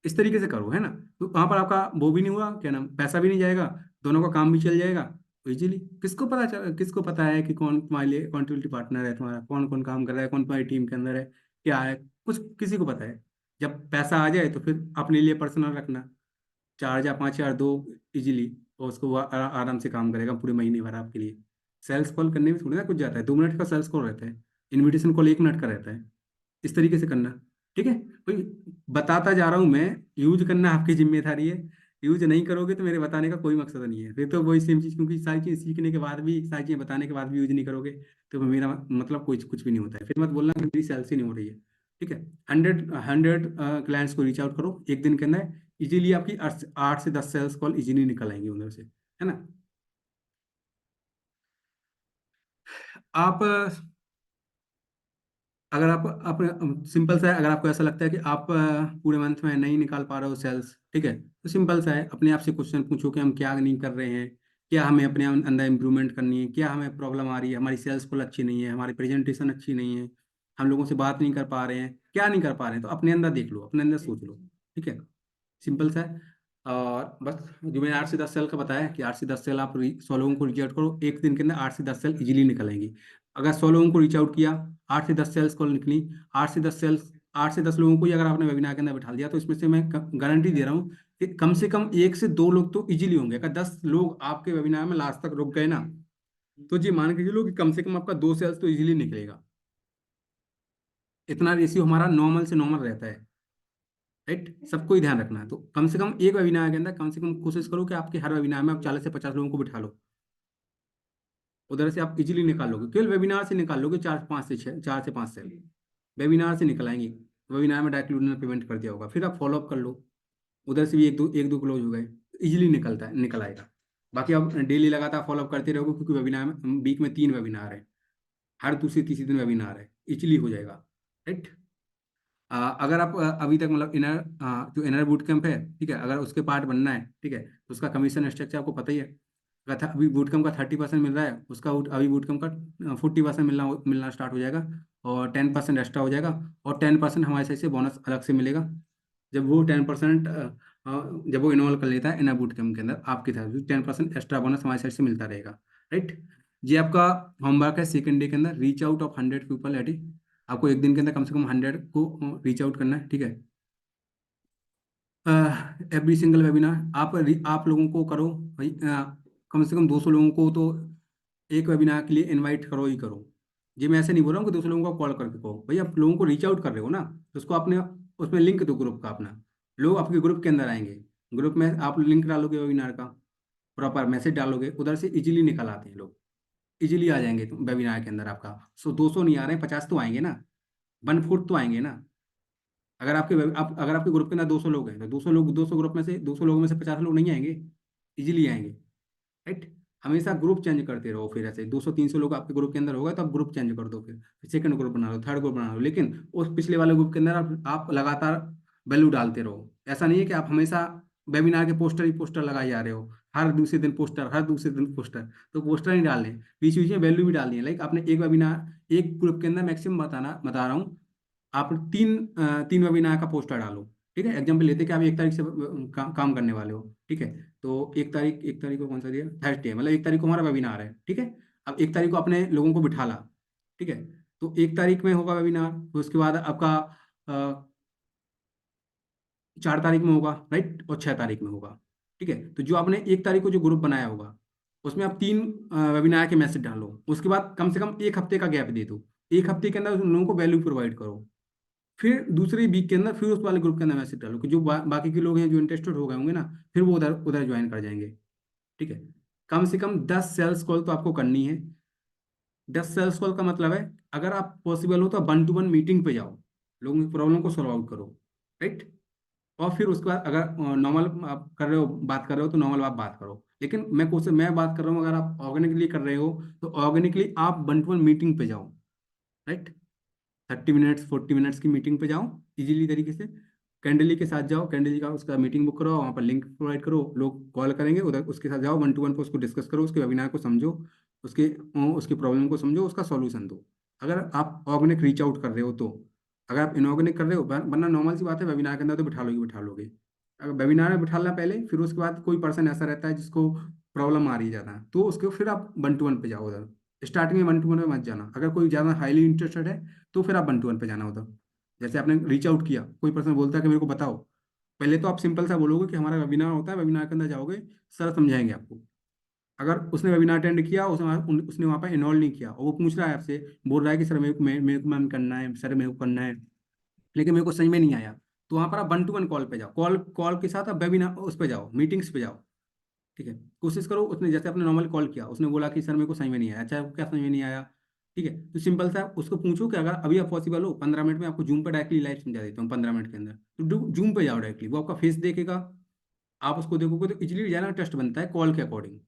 इस तरीके से करो, है ना। तो वहां पर आपका वो भी नहीं हुआ, क्या नाम, पैसा भी नहीं जाएगा, दोनों का काम भी चल जाएगा इजीली। किसको पता है कि कौन तुम्हारे लिए अकाउंटेबिलिटी पार्टनर है, तुम्हारा कौन कौन काम कर रहा है, कौन तुम्हारी टीम के अंदर है, क्या है, कुछ किसी को पता है। जब पैसा आ जाए तो फिर अपने लिए पर्सनल रखना, 4 या 5 या 2 इजीली, और उसको वो आराम से काम करेगा पूरे महीने भर आपके लिए। सेल्स कॉल करने में थोड़ी ना कुछ जाता है, 2 मिनट का सेल्स कॉल रहता है, इनविटेशन कॉल 1 मिनट का रहता है। इस तरीके से करना। ठीक है भाई, बताता जा रहा हूँ मैं, यूज करना आपकी जिम्मेदारी है। यूज नहीं करोगे तो मेरे बताने का कोई मकसद नहीं है, फिर तो वही सेम चीज़, क्योंकि सारी चीज़ सीखने के बाद भी, सारी चीज़ें बताने के बाद भी यूज नहीं करोगे, तो मेरा मतलब कुछ कुछ भी नहीं होता है। फिर मत बोलना कि मेरी सेल्स ही नहीं हो रही है। ठीक है, 100 क्लाइंट्स को रीच आउट करो एक दिन के अंदर, इजीली आपकी 8 से 10 सेल्स कॉल इजीली निकल आएंगी उधर से, है ना। आप अगर आप सिंपल सा है, अगर आपको ऐसा लगता है कि आप पूरे मंथ में नहीं निकाल पा रहे हो सेल्स, ठीक है, तो सिंपल सा है, अपने आप से क्वेश्चन पूछो कि हम क्या नहीं कर रहे हैं, क्या हमें अपने अंदर इम्प्रूवमेंट करनी है, क्या हमें प्रॉब्लम आ रही है, हमारी सेल्स कॉल अच्छी नहीं है, हमारी प्रेजेंटेशन अच्छी नहीं है, हम लोगों से बात नहीं कर पा रहे हैं, क्या नहीं कर पा रहे हैं, तो अपने अंदर देख लो, अपने अंदर सोच लो। ठीक है, सिंपल सा है। और बस, जो मैंने 8 से 10 सेल का बताया कि 8 से 10 सेल आप 100 लोगों को रीच आउट करो एक दिन के अंदर, 8 से 10 सेल इजीली निकलेंगी। अगर 100 लोगों को रीच आउट किया, 8 से 10 सेल्स कॉल निकली, 8 से 10 सेल्स, 8 से 10 लोगों को ही अगर आपने वेबिनार के अंदर बैठा दिया, तो इसमें से मैं गारंटी दे रहा हूँ कि कम से कम 1 से 2 लोग तो इजीली होंगे। अगर 10 लोग आपके वेबिनार में लास्ट तक रुक गए ना, तो जी मान के चलो कि कम से कम आपका 2 सेल्स तो इजीली निकलेगा। इतना रेशियो हमारा नॉर्मल से नॉर्मल रहता है। राइट, सबको ही ध्यान रखना है। तो कम से कम एक वेबिनार के अंदर कम से कम कोशिश करो कि आपके हर वेबिनार में आप 40 से 50 लोगों को बिठा लो। उधर से आप इजीली निकाल लोगे, केवल वेबिनार से निकाल लोगे 4 से 5 से 6, 4 से 5 से वेबिनार से निकल आएंगे। वेबिनार में डायरेक्टली उन्होंने पेमेंट कर दिया होगा, फिर आप फॉलोअप कर लो। उधर से भी एक दो क्लोज हो गए, इजीली निकलता है, निकल आएगा। बाकी आप डेली लगातार फॉलोअप करते रहोगे, क्योंकि वेबिनार में वीक में 3 वेबिनार है, हर दूसरी तीसरी दिन वेबिनार है, इजीली हो जाएगा। राइट। अगर आप अभी तक मतलब जो इनर बूट कैंप है, ठीक है, अगर उसके पार्ट बनना है, ठीक है, तो उसका कमीशन स्ट्रक्चर आपको पता ही है। अभी बूट कैंप का 30% मिल रहा है, उसका अभी बूट कैंप का 40% मिलना मिलना स्टार्ट हो जाएगा, और 10% एक्स्ट्रा हो जाएगा, और 10% हमारे साइड से बोनस अलग से मिलेगा। जब वो 10% जब वो इन्वॉल्व कर लेता है इनर बूट कैंप के अंदर, आपकी तरफ से 10% एक्स्ट्रा बोनस हमारी साइड से मिलता रहेगा। राइट। ये आपका होमवर्क है सेकंड डे के अंदर, reach out of 100 people at. आपको एक दिन के अंदर कम से कम 100 को रीच आउट करना है, ठीक है। एवरी सिंगल वेबिनार आप लोगों को करो भाई, कम से कम 200 लोगों को तो एक वेबिनार के लिए इनवाइट करो ही करो। जी, मैं ऐसे नहीं बोल रहा हूँ कि 200 लोगों को कॉल करके कहो, भाई आप लोगों को रीच आउट कर रहे हो ना, तो उसको आपने उसमें लिंक दो ग्रुप का अपना, लोग आपके ग्रुप के अंदर आएंगे। ग्रुप में आप लिंक डालोगे वेबिनार का, प्रॉपर मैसेज डालोगे, उधर से इजीली निकल आते हैं लोग, इजीली आ जाएंगे वेबिनार के अंदर आपका। 200 नहीं आ रहे हैं, 50 तो आएंगे ना, 1/4 तो आएंगे ना। अगर आपके ग्रुप के अंदर 200 लोग हैं, तो 200 लोग, 200 ग्रुप में से 200 लोगों में से 50 लोग नहीं आएंगे, इजीली आएंगे। राइट। हमेशा ग्रुप चेंज करते रहो, फिर ऐसे 200 300 लोग आपके ग्रुप के अंदर होगा तो आप ग्रुप चेंज कर दो, फिर सेकंड ग्रुप बना लो, थर्ड ग्रुप बना लो, लेकिन उस पिछले वाले ग्रुप के अंदर आप लगातार वैल्यू डालते रहो। ऐसा नहीं है कि आप हमेशा वेबिनार के पोस्टर ही पोस्टर लगाए जा रहे हो, हर दूसरे दिन पोस्टर, हर दूसरे दिन पोस्टर। तो पोस्टर नहीं डालने, बीच बीच में वैल्यू भी डालनी है। लाइक आपने एक वेबिनार, एक ग्रुप के अंदर मैक्सिमम बता रहा हूँ, आप तीन वेबिनार का पोस्टर डालो। ठीक है, एग्जाम्पल लेते हैं कि आप 1 तारीख से काम करने वाले हो, ठीक है। तो एक तारीख को कौन सा दिया, थर्सडे, मतलब 1 तारीख को हमारा वेबिनार है, ठीक है। अब 1 तारीख को अपने लोगों को बिठा ला, ठीक है। तो 1 तारीख में होगा वेबिनार, तो उसके बाद आपका 4 तारीख में होगा, राइट, और 6 तारीख में होगा। ठीक है, तो जो आपने 1 तारीख को जो ग्रुप बनाया होगा, उसमें आप 3 वेबिनार के मैसेज डालो, उसके बाद कम से कम एक हफ्ते का गैप दे दो। एक हफ्ते के अंदर उन लोगों को वैल्यू प्रोवाइड करो, फिर दूसरे वीक के अंदर फिर उस वाले ग्रुप के अंदर मैसेज डालो कि जो बाकी के लोग हैं जो इंटरेस्टेड हो गए होंगे ना, फिर वो उधर उधर ज्वाइन कर जाएंगे। ठीक है। कम से कम 10 सेल्स कॉल तो आपको करनी है। 10 सेल्स कॉल का मतलब है, अगर आप पॉसिबल हो तो 1 to 1 मीटिंग पे जाओ, लोगों की प्रॉब्लम को सॉल्व आउट करो। राइट। और फिर उसके बाद अगर नॉर्मल आप कर रहे हो, बात कर रहे हो, तो नॉर्मल आप बात करो। लेकिन मैं बात कर रहा हूँ, अगर आप ऑर्गेनिकली कर रहे हो तो ऑर्गेनिकली आप 1 to 1 मीटिंग पे जाओ। राइट। 30 मिनट्स 40 मिनट्स की मीटिंग पे जाओ, इजीली तरीके से। कैंडली के साथ जाओ, कैंडली का उसका मीटिंग बुक करो, वहाँ पर लिंक प्रोवाइड करो, लोग कॉल करेंगे उधर, उसके साथ जाओ 1 to 1 पे, उसको डिस्कस करो, उसके वेबिनार को समझो, उसके उसकी प्रॉब्लम को समझो, उसका सॉल्यूशन दो। अगर आप ऑर्गेनिक रीच आउट कर रहे हो तो। अगर आप इनऑर्गेनिक कर रहे हो, वरना नॉर्मल सी बात है, वेबिनार के अंदर तो बिठा लोगे। अगर वेबिनार में बिठाना पहले, फिर उसके बाद कोई पर्सन ऐसा रहता है जिसको प्रॉब्लम आ रही है ज़्यादा, तो उसके फिर आप 1 to 1 पे जाओ उधर। स्टार्टिंग में 1 to 1 में मत जाना, अगर कोई ज़्यादा हाईली इंटरेस्टेड है तो फिर आप 1 to 1 पे जाना होता। जैसे आपने रीच आउट किया, कोई पर्सन बोलता है कि मेरे को बताओ, पहले तो आप सिंपल सा बोलोगे कि हमारा वेबिनार होता है, वेबिनार के अंदर जाओगे, सर समझाएंगे आपको। अगर उसने वेबिनार अटेंड किया, उसने वहाँ पर इनरोल नहीं किया, और वो पूछ रहा है आपसे, बोल रहा है कि सर मेरे को मैम करना है, सर मेरे को करना है, लेकिन मेरे को समझ में नहीं आया, तो वहाँ पर आप 1 to 1 कॉल पे जाओ, कॉल कॉल के साथ आप वेबिनार उस पे जाओ, मीटिंग्स पे जाओ। ठीक है। कोशिश करो, उसने जैसे आपने नॉर्मल कॉल किया, उसने बोला कि सर मेरे को समझ में नहीं आया, अच्छा आपको क्या समझ में नहीं आया, ठीक है, तो सिंपल सा उसको पूछो कि अगर अभी आप पॉसिबल हो 15 मिनट में आपको जूम पे डायरेक्टली लाइव समझा देता हूँ 15 मिनट के अंदर, तो जूम पे जाओ डायरेक्टली, वो आपका फेस देखेगा, आप उसको देखोगे, तो इजीली ज़्यादा ट्रस्ट बनता है कॉल के अकॉर्डिंग।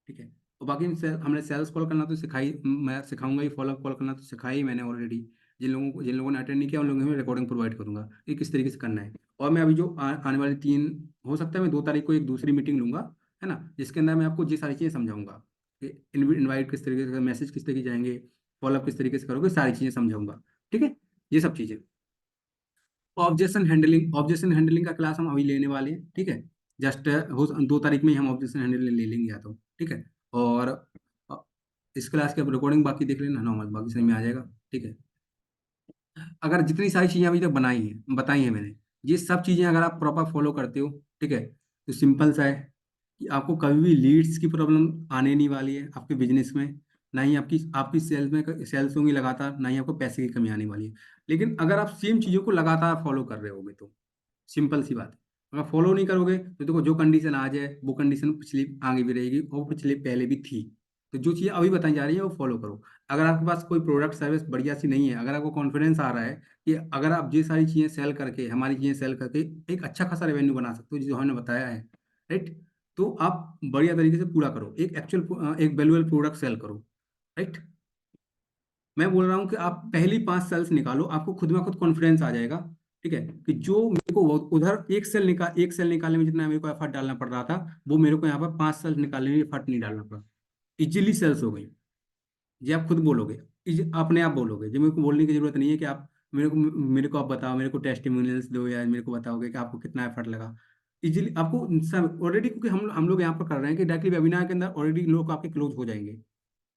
ठीक है। और बाकी हमने सेल्स कॉल करना तो सिखाई, मैं सिखाऊंगा ही, फॉलोअप कॉल करना तो सिखाया ही मैंने ऑलरेडी। जिन लोगों ने अटेंड नहीं किया उन लोगों को मैं रिकॉर्डिंग प्रोवाइड करूंगा कि किस तरीके से करना है। और मैं अभी जो आने वाली 3, हो सकता है मैं 2 तारीख को एक दूसरी मीटिंग लूंगा, है ना, जिसके अंदर मैं आपको ये सारी चीज़ें समझाऊंगा कि इनवाइट किस तरीके से, मैसेज किस तरीके से जाएंगे, फॉलोअप किस तरीके से करोगे, सारी चीज़ें समझाऊंगा। ठीक है, ये सब चीज़ें। ऑब्जेक्शन हैंडलिंग का क्लास हम अभी लेने वाले हैं, ठीक है। जस्ट हो 2 तारीख में ही हम ऑब्जेक्शन हैंडलिंग ले लेंगे या तो, ठीक है। और अ, इस क्लास की रिकॉर्डिंग बाकी देख लेना नॉर्मल, बाकी समझ में आ जाएगा। ठीक है। अगर जितनी सारी चीज़ें अभी तक बताई हैं मैंने, ये सब चीज़ें अगर आप प्रॉपर फॉलो करते हो, ठीक है, तो सिंपल सा है कि आपको कभी भी लीड्स की प्रॉब्लम आने नहीं वाली है आपके बिजनेस में। ना ही आपकी आपकी सेल्स होंगी लगातार, ना ही आपको पैसे की कमी आने वाली है। लेकिन अगर आप सेम चीज़ों को लगातार फॉलो कर रहे होगे तो सिंपल सी बात है। अगर फॉलो नहीं करोगे तो देखो, जो कंडीशन आ जाए वो कंडीशन पिछली आगे भी रहेगी और पिछले पहले भी थी। तो जो चीज़ अभी बताई जा रही है वो फॉलो करो। अगर आपके पास कोई प्रोडक्ट सर्विस बढ़िया सी नहीं है, अगर आपको कॉन्फिडेंस आ रहा है कि अगर आप ये सारी चीज़ें सेल करके, हमारी चीज़ें सेल करके एक अच्छा खासा रेवेन्यू बना सकते हो जो हमने बताया है, राइट, तो आप बढ़िया तरीके से पूरा करो, एक एक्चुअल एक वैल्यूएबल प्रोडक्ट सेल करो, राइट। मैं बोल रहा हूँ कि आप पहली 5 सेल्स निकालो, आपको खुद में खुद कॉन्फिडेंस आ जाएगा, ठीक है, कि जो मेरे को उधर एक सेल निकालने में जितना मेरे को एफर्ट डालना पड़ रहा था, वो मेरे को यहाँ पर 5 सेल्स निकालने में एफर्ट नहीं डालना पड़ा, इजीली सेल्स हो गई। ये आप खुद बोलोगे, अपने आप बोलोगे, जो मेरे को बोलने की जरूरत नहीं है कि आप मेरे को आप बताओ, मेरे को टेस्टिमोनियल्स दो या मेरे को बताओगे कि आपको कितना एफर्ट लगा। इजीली आपको सब ऑलरेडी, क्योंकि हम लोग यहाँ पर कर रहे हैं कि डायरेक्टली वेबिनार के अंदर ऑलरेडी लोग आपके क्लोज हो जाएंगे।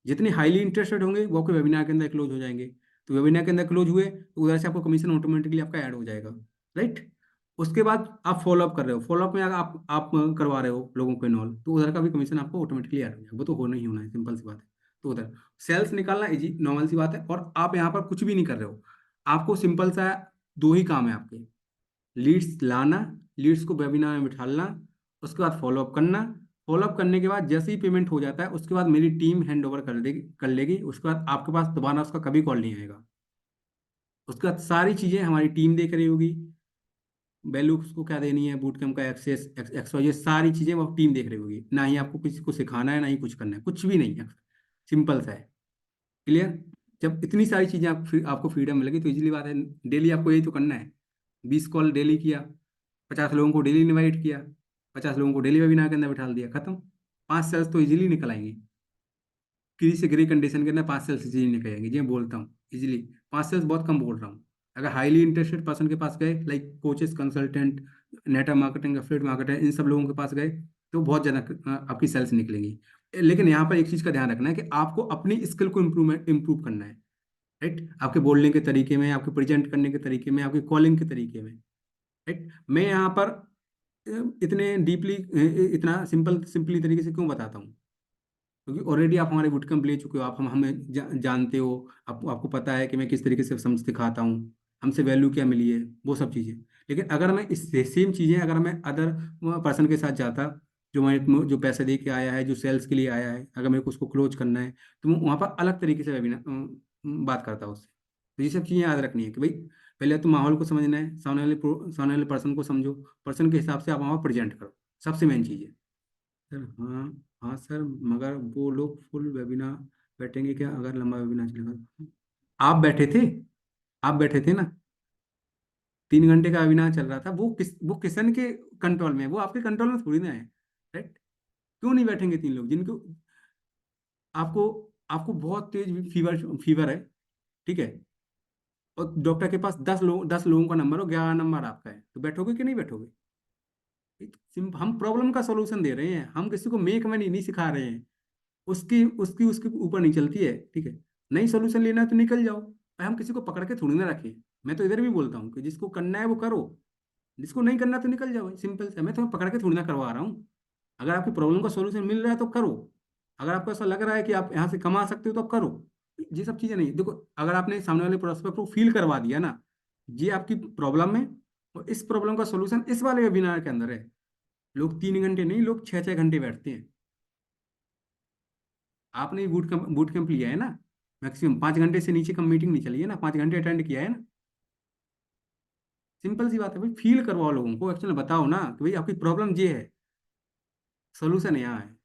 जितने हाईली इंटरेस्टेड होंगे वो आपके वेबिनार के अंदर क्लोज हो जाएंगे। तो वेबिनार के अंदर क्लोज हुए तो उधर से आपको कमीशन ऑटोमेटिकली आपका ऐड हो जाएगा, राइट। उसके बाद आप फॉलोअप कर रहे हो, फॉलोअप में अगर आप करवा रहे हो लोगों को इन्वॉल्व, तो उधर का भी कमीशन आपको ऑटोमेटिकली ऐड हो जाएगा। वो तो होना ही होना है, सिंपल सी बात है। तो उधर सेल्स निकालना इजी नॉर्मल सी बात है, और आप यहाँ पर कुछ भी नहीं कर रहे हो। आपको सिंपल सा दो ही काम है आपके, लीड्स लाना, लीड्स को वेबिनार में बिठालना, उसके बाद फॉलोअप करना। फॉलोअप करने के बाद जैसे ही पेमेंट हो जाता है उसके बाद मेरी टीम हैंड ओवर कर लेगी, उसके बाद आपके पास दोबारा उसका कभी कॉल नहीं आएगा। उसके बाद सारी चीज़ें हमारी टीम देख रही होगी, वैल्यू उसको क्या देनी है, बूट कैंप का एक्सेस एक्सवाइज, सारी चीज़ें वो टीम देख रही होगी। ना ही आपको किसी को सिखाना है, ना ही कुछ करना है, कुछ भी नहीं है, सिंपल सा है। क्लियर। जब इतनी सारी चीज़ें आपको फ्रीडम मिलेगी तो इजीली बात है, डेली आपको यही तो करना है। 20 कॉल डेली किया, 50 लोगों को डेली इनवाइट किया, 50 लोगों को डेली वेबिनार के अंदर बिठा दिया, खत्म। 5 सेल्स तो इजीली निकल आएंगे, किसी से ग्रे कंडीशन के अंदर 5 सेल्स इजीली निकल आएंगे, जी मैं बोलता हूँ इजीली। 5 सेल्स बहुत कम बोल रहा हूँ। अगर हाईली इंटरेस्टेड पर्सन के पास गए, like coaches, consultant, network marketing, affiliate marketer, इन सब लोगों के पास गए तो बहुत ज़्यादा आपकी सेल्स निकलेंगी। लेकिन यहाँ पर एक चीज़ का ध्यान रखना है कि आपको अपनी स्किल को इम्प्रूव करना है, राइट। आपके बोलने के तरीके में, आपके प्रेजेंट करने के तरीके में, आपके कॉलिंग के तरीके में, राइट। मैं यहाँ पर इतने डीपली, इतना सिंपली तरीके से क्यों बताता हूँ, क्योंकि ऑलरेडी आप हमारे बूट कैंप ले चुके हो, आप हमें जानते हो। आपको पता है कि मैं किस तरीके से समझ सिखाता हूँ, हमसे वैल्यू क्या मिली है, वो सब चीज़ें। लेकिन अगर मैं इस सेम चीज़ें अगर मैं अदर पर्सन के साथ जाता, जो पैसे दे के आया है, जो सेल्स के लिए आया है, अगर मेरे को उसको क्लोज करना है, तो मैं वहाँ पर अलग तरीके से बात करता हूँ उससे। तो ये सब चीज़ें याद रखनी है कि भाई, पहले तो माहौल को समझना है, सामने वाले पर्सन को समझो, पर्सन के हिसाब से आप वहाँ प्रेजेंट करो, सबसे मेन चीज़ है। सर हाँ, हाँ सर, मगर वो लोग फुल वेबिनार बैठेंगे क्या अगर लंबा वेबिनार चलेगा तो? आप बैठे थे, आप बैठे थे ना, 3 घंटे का वेबिनार चल रहा था, वो किसन के कंट्रोल में है, वो आपके कंट्रोल में थोड़ी ना है, राइट। क्यों नहीं बैठेंगे 3 लोग जिनको, आपको आपको बहुत तेज फीवर फीवर है, ठीक है, और डॉक्टर के पास 10 लोगों का नंबर हो, 11 नंबर आपका है, तो बैठोगे कि नहीं बैठोगे? हम प्रॉब्लम का सॉल्यूशन दे रहे हैं, हम किसी को मेक मनी नहीं सिखा रहे हैं। उसकी उसकी उसके ऊपर नहीं चलती है, ठीक है। नहीं सोल्यूशन लेना है तो निकल जाओ, भाई हम किसी को पकड़ के थोड़ी ना रखें। मैं तो इधर भी बोलता हूँ कि जिसको करना है वो करो, जिसको नहीं करना तो निकल जाओ, सिंपल सा। मैं तुम्हें पकड़ के थोड़ी ना करवा रहा हूँ। अगर आपकी प्रॉब्लम का सोल्यूशन मिल रहा है तो करो, अगर आपको ऐसा लग रहा है कि आप यहाँ से कमा सकते हो तो आप करो। ये सब चीज़ें नहीं, देखो, अगर आपने सामने वाले प्रोस्पेक्ट को फील करवा दिया ना, ये आपकी प्रॉब्लम है, और इस प्रॉब्लम का सोल्यूशन इस वाले वेबिनार के अंदर है। लोग 3 घंटे नहीं, लोग 6 6 घंटे बैठते हैं। आपने बूट कैंप लिया है ना, मैक्सिमम 5 घंटे से नीचे कम मीटिंग नहीं चली है ना, 5 घंटे अटेंड किया है ना। सिंपल सी बात है भाई, फील करवाओ लोगों को, एक्चुअली बताओ ना कि भाई आपकी प्रॉब्लम ये है, सोल्यूशन यहाँ है।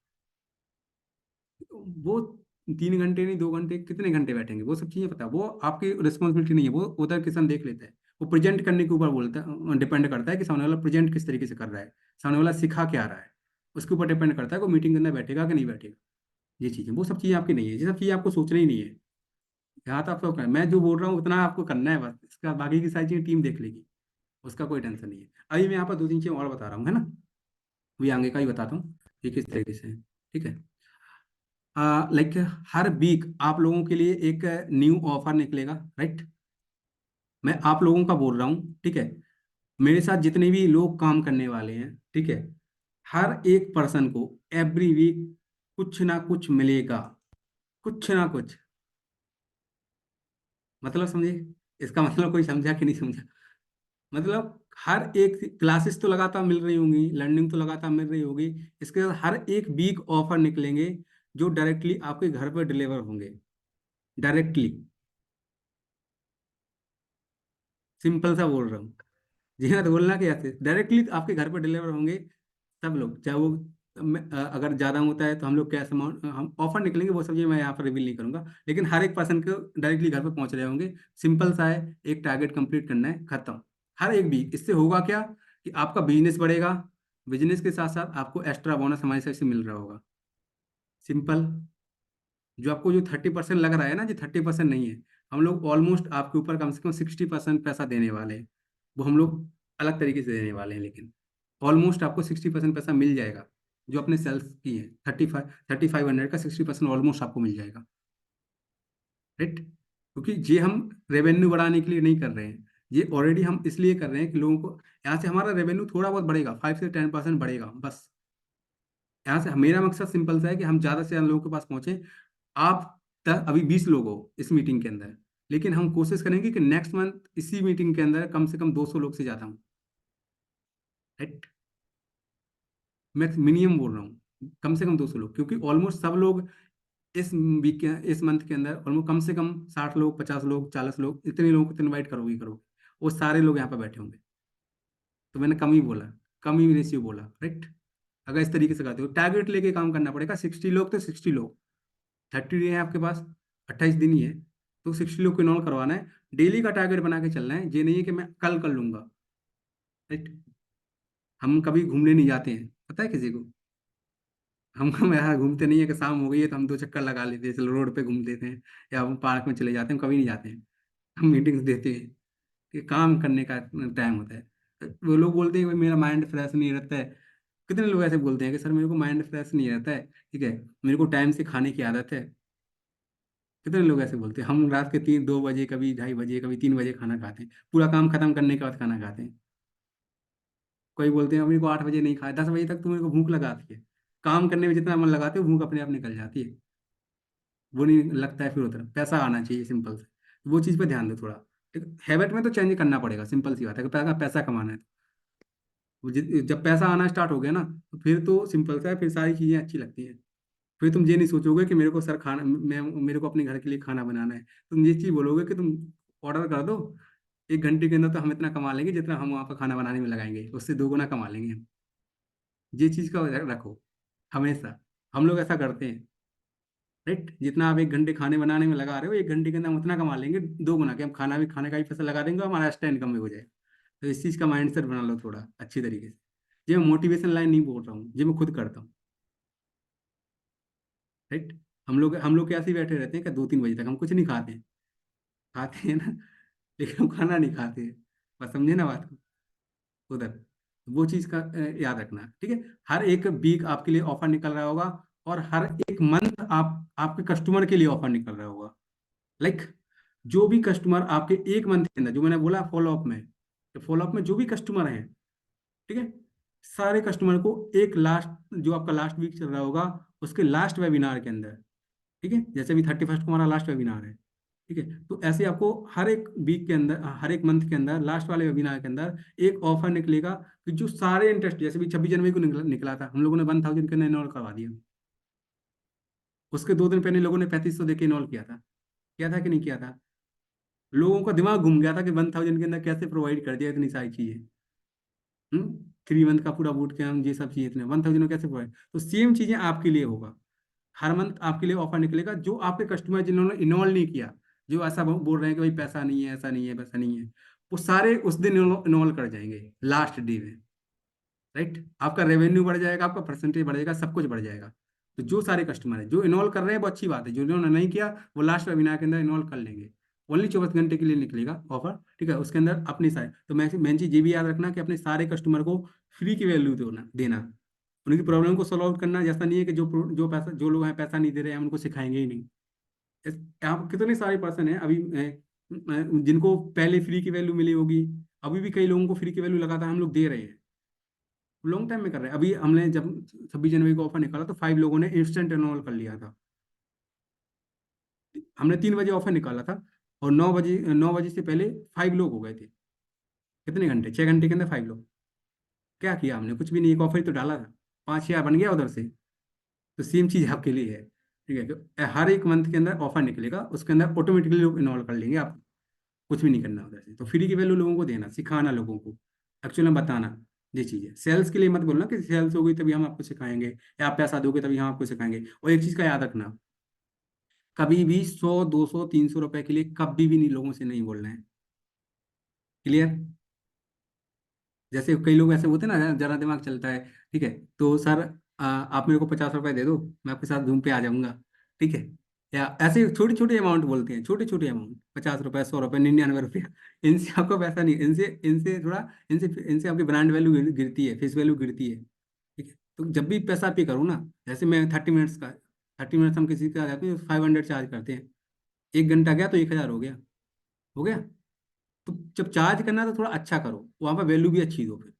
वो 3 घंटे नहीं, 2 घंटे, कितने घंटे बैठेंगे, वो सब चीजें पता है, वो आपकी रिस्पॉन्सिबिलिटी नहीं है, वो उधर किसान देख लेता है। वो प्रेजेंट करने के ऊपर बोलता है, डिपेंड करता है कि सामने वाला प्रेजेंट किस तरीके से कर रहा है, सामने वाला सिखा क्या रहा है, उसके ऊपर डिपेंड करता है कि वो मीटिंग के अंदर बैठेगा कि नहीं बैठेगा। ये चीजें, वो सब चीजें आपकी नहीं है, ये सब चीजें आपको सोचना ही नहीं है। यहाँ तो आपको मैं जो बोल रहा हूँ उतना आपको करना है बस, इसका बाकी की सारी चीजें टीम देख लेगी, उसका कोई टेंशन नहीं है। अभी मैं यहाँ पर 2 3 चीजें और बता रहा हूँ, है ना, वही आगे का ही बताता हूँ कि किस तरीके से है, ठीक है। लाइक हर वीक आप लोगों के लिए एक न्यू ऑफर निकलेगा, राइट। मैं आप लोगों का बोल रहा हूँ, ठीक है। मेरे साथ जितने भी लोग काम करने वाले हैं, ठीक है, हर एक पर्सन को एवरी वीक कुछ ना कुछ मिलेगा, कुछ ना कुछ। मतलब समझे? इसका मतलब कोई समझा कि नहीं समझा? मतलब हर एक क्लासेस तो लगातार मिल रही होंगी, लर्निंग तो लगातार मिल रही होगी। इसके साथ हर एक वीक ऑफर निकलेंगे जो डायरेक्टली आपके घर पर डिलीवर होंगे, डायरेक्टली। सिंपल सा बोल रहा हूँ। जी हाँ, तो बोलना क्या है, डायरेक्टली आपके घर पर डिलीवर होंगे सब लोग, चाहे वो अगर ज़्यादा होता है तो हम लोग कैश अमाउंट हम ऑफर निकलेंगे, वो सब ये मैं यहाँ पर रिवील नहीं करूंगा, लेकिन हर एक पर्सन को डायरेक्टली घर पर पहुंच रहे होंगे। सिंपल सा है, एक टारगेट कंप्लीट करना है, खत्म। हर एक वीक इससे होगा क्या कि आपका बिजनेस बढ़ेगा, बिजनेस के साथ साथ आपको एक्स्ट्रा बोनस हमारी साइड से मिल रहा होगा। सिंपल। जो आपको जो 30% लग रहा है ना, जो 30% नहीं है, हम लोग ऑलमोस्ट आपके ऊपर कम से कम 60% पैसा देने वाले हैं। वो हम लोग अलग तरीके से देने वाले हैं, लेकिन ऑलमोस्ट आपको 60% पैसा मिल जाएगा। जो अपने सेल्स की है 3500 का 60% ऑलमोस्ट आपको मिल जाएगा। राइट? क्योंकि ये हम रेवेन्यू बढ़ाने के लिए नहीं कर रहे हैं, ये ऑलरेडी हम इसलिए कर रहे हैं कि लोगों को यहाँ से हमारा रेवेन्यू थोड़ा बहुत बढ़ेगा, 5 से 10% बढ़ेगा बस। यहाँ से मेरा मकसद सिंपल सा है कि हम ज़्यादा से ज़्यादा लोगों के पास पहुंचे। आप अभी 20 लोग हो इस मीटिंग के अंदर, लेकिन हम कोशिश करेंगे कि नेक्स्ट मंथ इसी मीटिंग के अंदर कम से कम 200 लोग से ज़्यादा हूँ। राइट? मैं मिनिमम बोल रहा हूँ, कम से कम 200 लोग, क्योंकि ऑलमोस्ट सब लोग इस वीक के इस मंथ के अंदर ऑलमोस्ट कम से कम 60 लोग, 50 लोग, 40 लोग, इतने लोगों को तो इन्वाइट करोगे ही करोगे। वो सारे लोग यहाँ पर बैठे होंगे। तो मैंने कम ही बोला, कम ही रेशियो बोला। राइट? अगर इस तरीके से करते हो, टारगेट लेके काम करना पड़ेगा। 60 लोग तो 60 लोग, 30 डे है आपके पास, 28 दिन ही है, तो 60 लोग को इन्वॉल्व करवाना है। डेली का टारगेट बना के चलना है, ये नहीं है कि मैं कल कर लूंगा। राइट? हम कभी घूमने नहीं जाते हैं, पता है किसी को? हम यहाँ घूमते नहीं है कि शाम हो गई है तो हम 2 चक्कर लगा लेते हैं, चलो रोड पे घूम लेते हैं या हम पार्क में चले जाते हैं, कभी नहीं जाते हैं। हम मीटिंग्स देते हैं कि काम करने का टाइम होता है। वो लोग बोलते हैं कि भाई मेरा माइंड फ्रेश नहीं रहता है। कितने लोग ऐसे बोलते हैं कि सर मेरे को माइंड फ्रेश नहीं रहता है, ठीक है, मेरे को टाइम से खाने की आदत है। कितने लोग ऐसे बोलते हैं? हम रात के 2 बजे, कभी 2:30 बजे, कभी 3 बजे खाना खाते हैं, पूरा काम खत्म करने के बाद खाना खाते हैं। कोई बोलते हैं मेरे को 8 बजे नहीं खाया, 10 बजे तक तो मेरे को भूख लगाती है। काम करने में जितना मन लगाते हो, भूख अपने आप निकल जाती है। वो नहीं लगता है फिर उतना पैसा आना चाहिए, सिंपल से। वो चीज़ पे ध्यान दो थोड़ा। ठीक, हैबिट में तो चेंज करना पड़ेगा, सिंपल सी बात है कि पैसा पैसा कमाना है तो। जब पैसा आना स्टार्ट हो गया ना, तो फिर तो सिंपल सा है, फिर सारी चीज़ें अच्छी लगती हैं। फिर तुम ये नहीं सोचोगे कि मेरे को सर खाना, मैं मेरे को अपने घर के लिए खाना बनाना है। तुम ये चीज़ बोलोगे कि तुम ऑर्डर कर दो, 1 घंटे के अंदर तो हम इतना कमा लेंगे जितना हम वहाँ पर खाना बनाने में लगाएंगे, उससे 2 गुना कमा लेंगे हम। ये चीज़ का रखो हमेशा। हम लोग ऐसा करते हैं। राइट? जितना आप 1 घंटे खाने बनाने में लगा रहे हो, 1 घंटे के अंदर हम उतना कमा लेंगे 2 गुना, कि हम खाना भी, खाने का भी पैसा लगा देंगे, हमारा एक्स्ट्रा इनकम भी हो जाएगा। तो इस चीज़ का माइंडसेट बना लो थोड़ा अच्छी तरीके से। ये मैं मोटिवेशन लाइन नहीं बोल रहा हूँ, ये मैं खुद करता हूँ। राइट? हम लोग कैसे ही बैठे रहते हैं कि 2-3 बजे तक हम कुछ नहीं खाते हैं। खाते हैं ना, लेकिन हम खाना नहीं खाते हैं। बस समझे ना बात को? उधर वो चीज़ का याद रखना। ठीक है? हर एक वीक आपके लिए ऑफर निकल रहा होगा, और हर एक मंथ आपके कस्टमर के लिए ऑफर निकल रहा होगा। लाइक, जो भी कस्टमर आपके 1 मंथ के अंदर, जो मैंने बोला फॉलोअप में, फॉलोअप में जो भी कस्टमर हैं, ठीक है, सारे कस्टमर को एक लास्ट, जो आपका लास्ट वीक चल रहा होगा, उसके लास्ट वेबिनार के अंदर, ठीक है, जैसे भी 31st को हमारा लास्ट वेबिनार है, ठीक है, तो ऐसे आपको हर एक वीक के अंदर, हर एक मंथ के अंदर, लास्ट वाले वेबिनार के अंदर एक ऑफर निकलेगा कि जो सारे इंटरेस्ट, जैसे भी 26 जनवरी को निकला था, हम लोगों ने 1000 के अंदर इनरोल करवा दिया। उसके 2 दिन पहले लोगों ने 3500 दे के इनरोल किया था कि नहीं किया था? लोगों का दिमाग घूम गया था कि 1000 के अंदर कैसे प्रोवाइड कर दिया इतनी सारी चीजें। 3 मंथ का पूरा बूट कैंप, ये सब चीजें इतने 1000 में कैसे प्रोवाइड, तो सेम चीजें आपके लिए होगा। हर मंथ आपके लिए ऑफर निकलेगा, जो आपके कस्टमर जिन्होंने इन्वॉल्व नहीं किया, जो ऐसा बोल रहे हैं कि भाई पैसा नहीं है, ऐसा नहीं है, वैसा नहीं है, वो सारे उस दिन इन्वॉल्व कर जाएंगे लास्ट डे में। राइट? आपका रेवेन्यू बढ़ जाएगा, आपका परसेंटेज बढ़ेगा, सब कुछ बढ़ जाएगा। तो जो सारे कस्टमर हैं जो इन्वॉल्व कर रहे हैं वो अच्छी बात है, जो इन्होंने नहीं किया वो लास्ट वेबिनार के अंदर इन्वॉल्व कर लेंगे। ओनली 24 घंटे के लिए निकलेगा ऑफर। ठीक है? उसके अंदर अपनी सारे, तो मैं मेन चीज ये भी याद रखना कि अपने सारे कस्टमर को फ्री की वैल्यू देना। उनकी प्रॉब्लम को सॉल्व करना। जैसा नहीं है कि जो लोग हैं पैसा नहीं दे रहे हैं, हम उनको सिखाएंगे ही नहीं। यहाँ पर कितने सारे पर्सन हैं अभी, जिनको पहले फ्री की वैल्यू मिली होगी, अभी भी कई लोगों को फ्री की वैल्यू लगातार हम लोग दे रहे हैं। लॉन्ग टाइम में कर रहे हैं। अभी हमने जब 26 जनवरी को ऑफर निकाला तो 5 लोगों ने इंस्टेंट एनरोल कर लिया था। हमने 3 बजे ऑफर निकाला था, और 9 बजे से पहले 5 लोग हो गए थे। कितने घंटे? 6 घंटे के अंदर 5 लोग। क्या किया हमने? कुछ भी नहीं, एक ऑफर ही तो डाला था, 5 6 बन गया उधर से। तो सेम चीज आपके लिए है। ठीक है, तो हर एक मंथ के अंदर ऑफर निकलेगा, उसके अंदर ऑटोमेटिकली लोग इन्वॉल्व कर लेंगे आप। कुछ भी नहीं करना उधर से। तो फ्री की वैल्यू लोगों को देना, सिखाना लोगों को, एक्चुअली में बताना। ये चीज़ है। सेल्स के लिए मत बोलना कि सेल्स हो गई तभी हम आपको सिखाएंगे, या आप पैसा दोगे तभी हम आपको सिखाएंगे। और एक चीज़ का याद रखना, कभी भी 100 200 300 रुपए के लिए कभी भी नहीं लोगों से नहीं बोलना है। क्लियर? जैसे कई लोग ऐसे होते हैं ना, जरा दिमाग चलता है, ठीक है, तो सर आप मेरे को 50 रुपए दे दो, मैं आपके साथ घूम पे आ जाऊंगा। ठीक है, या ऐसे छोटे छोटे अमाउंट बोलते हैं, छोटे छोटे अमाउंट, 50 रुपए, 100 रुपए, 99 रुपया। इनसे आपको पैसा नहीं, इनसे इनसे थोड़ा, इनसे इनसे आपकी ब्रांड वैल्यू गिरती है, फेस वैल्यू गिरती है। ठीक है, तो जब भी पैसा पे करूँ ना, जैसे मैं 30 मिनट्स का, 30 मिनट्स हम किसी का जाते हैं 500 चार्ज करते हैं, 1 घंटा गया तो 1,000 हो गया। हो गया। तो जब चार्ज करना है तो थोड़ा अच्छा करो, वहां पर वैल्यू भी अच्छी दो फिर।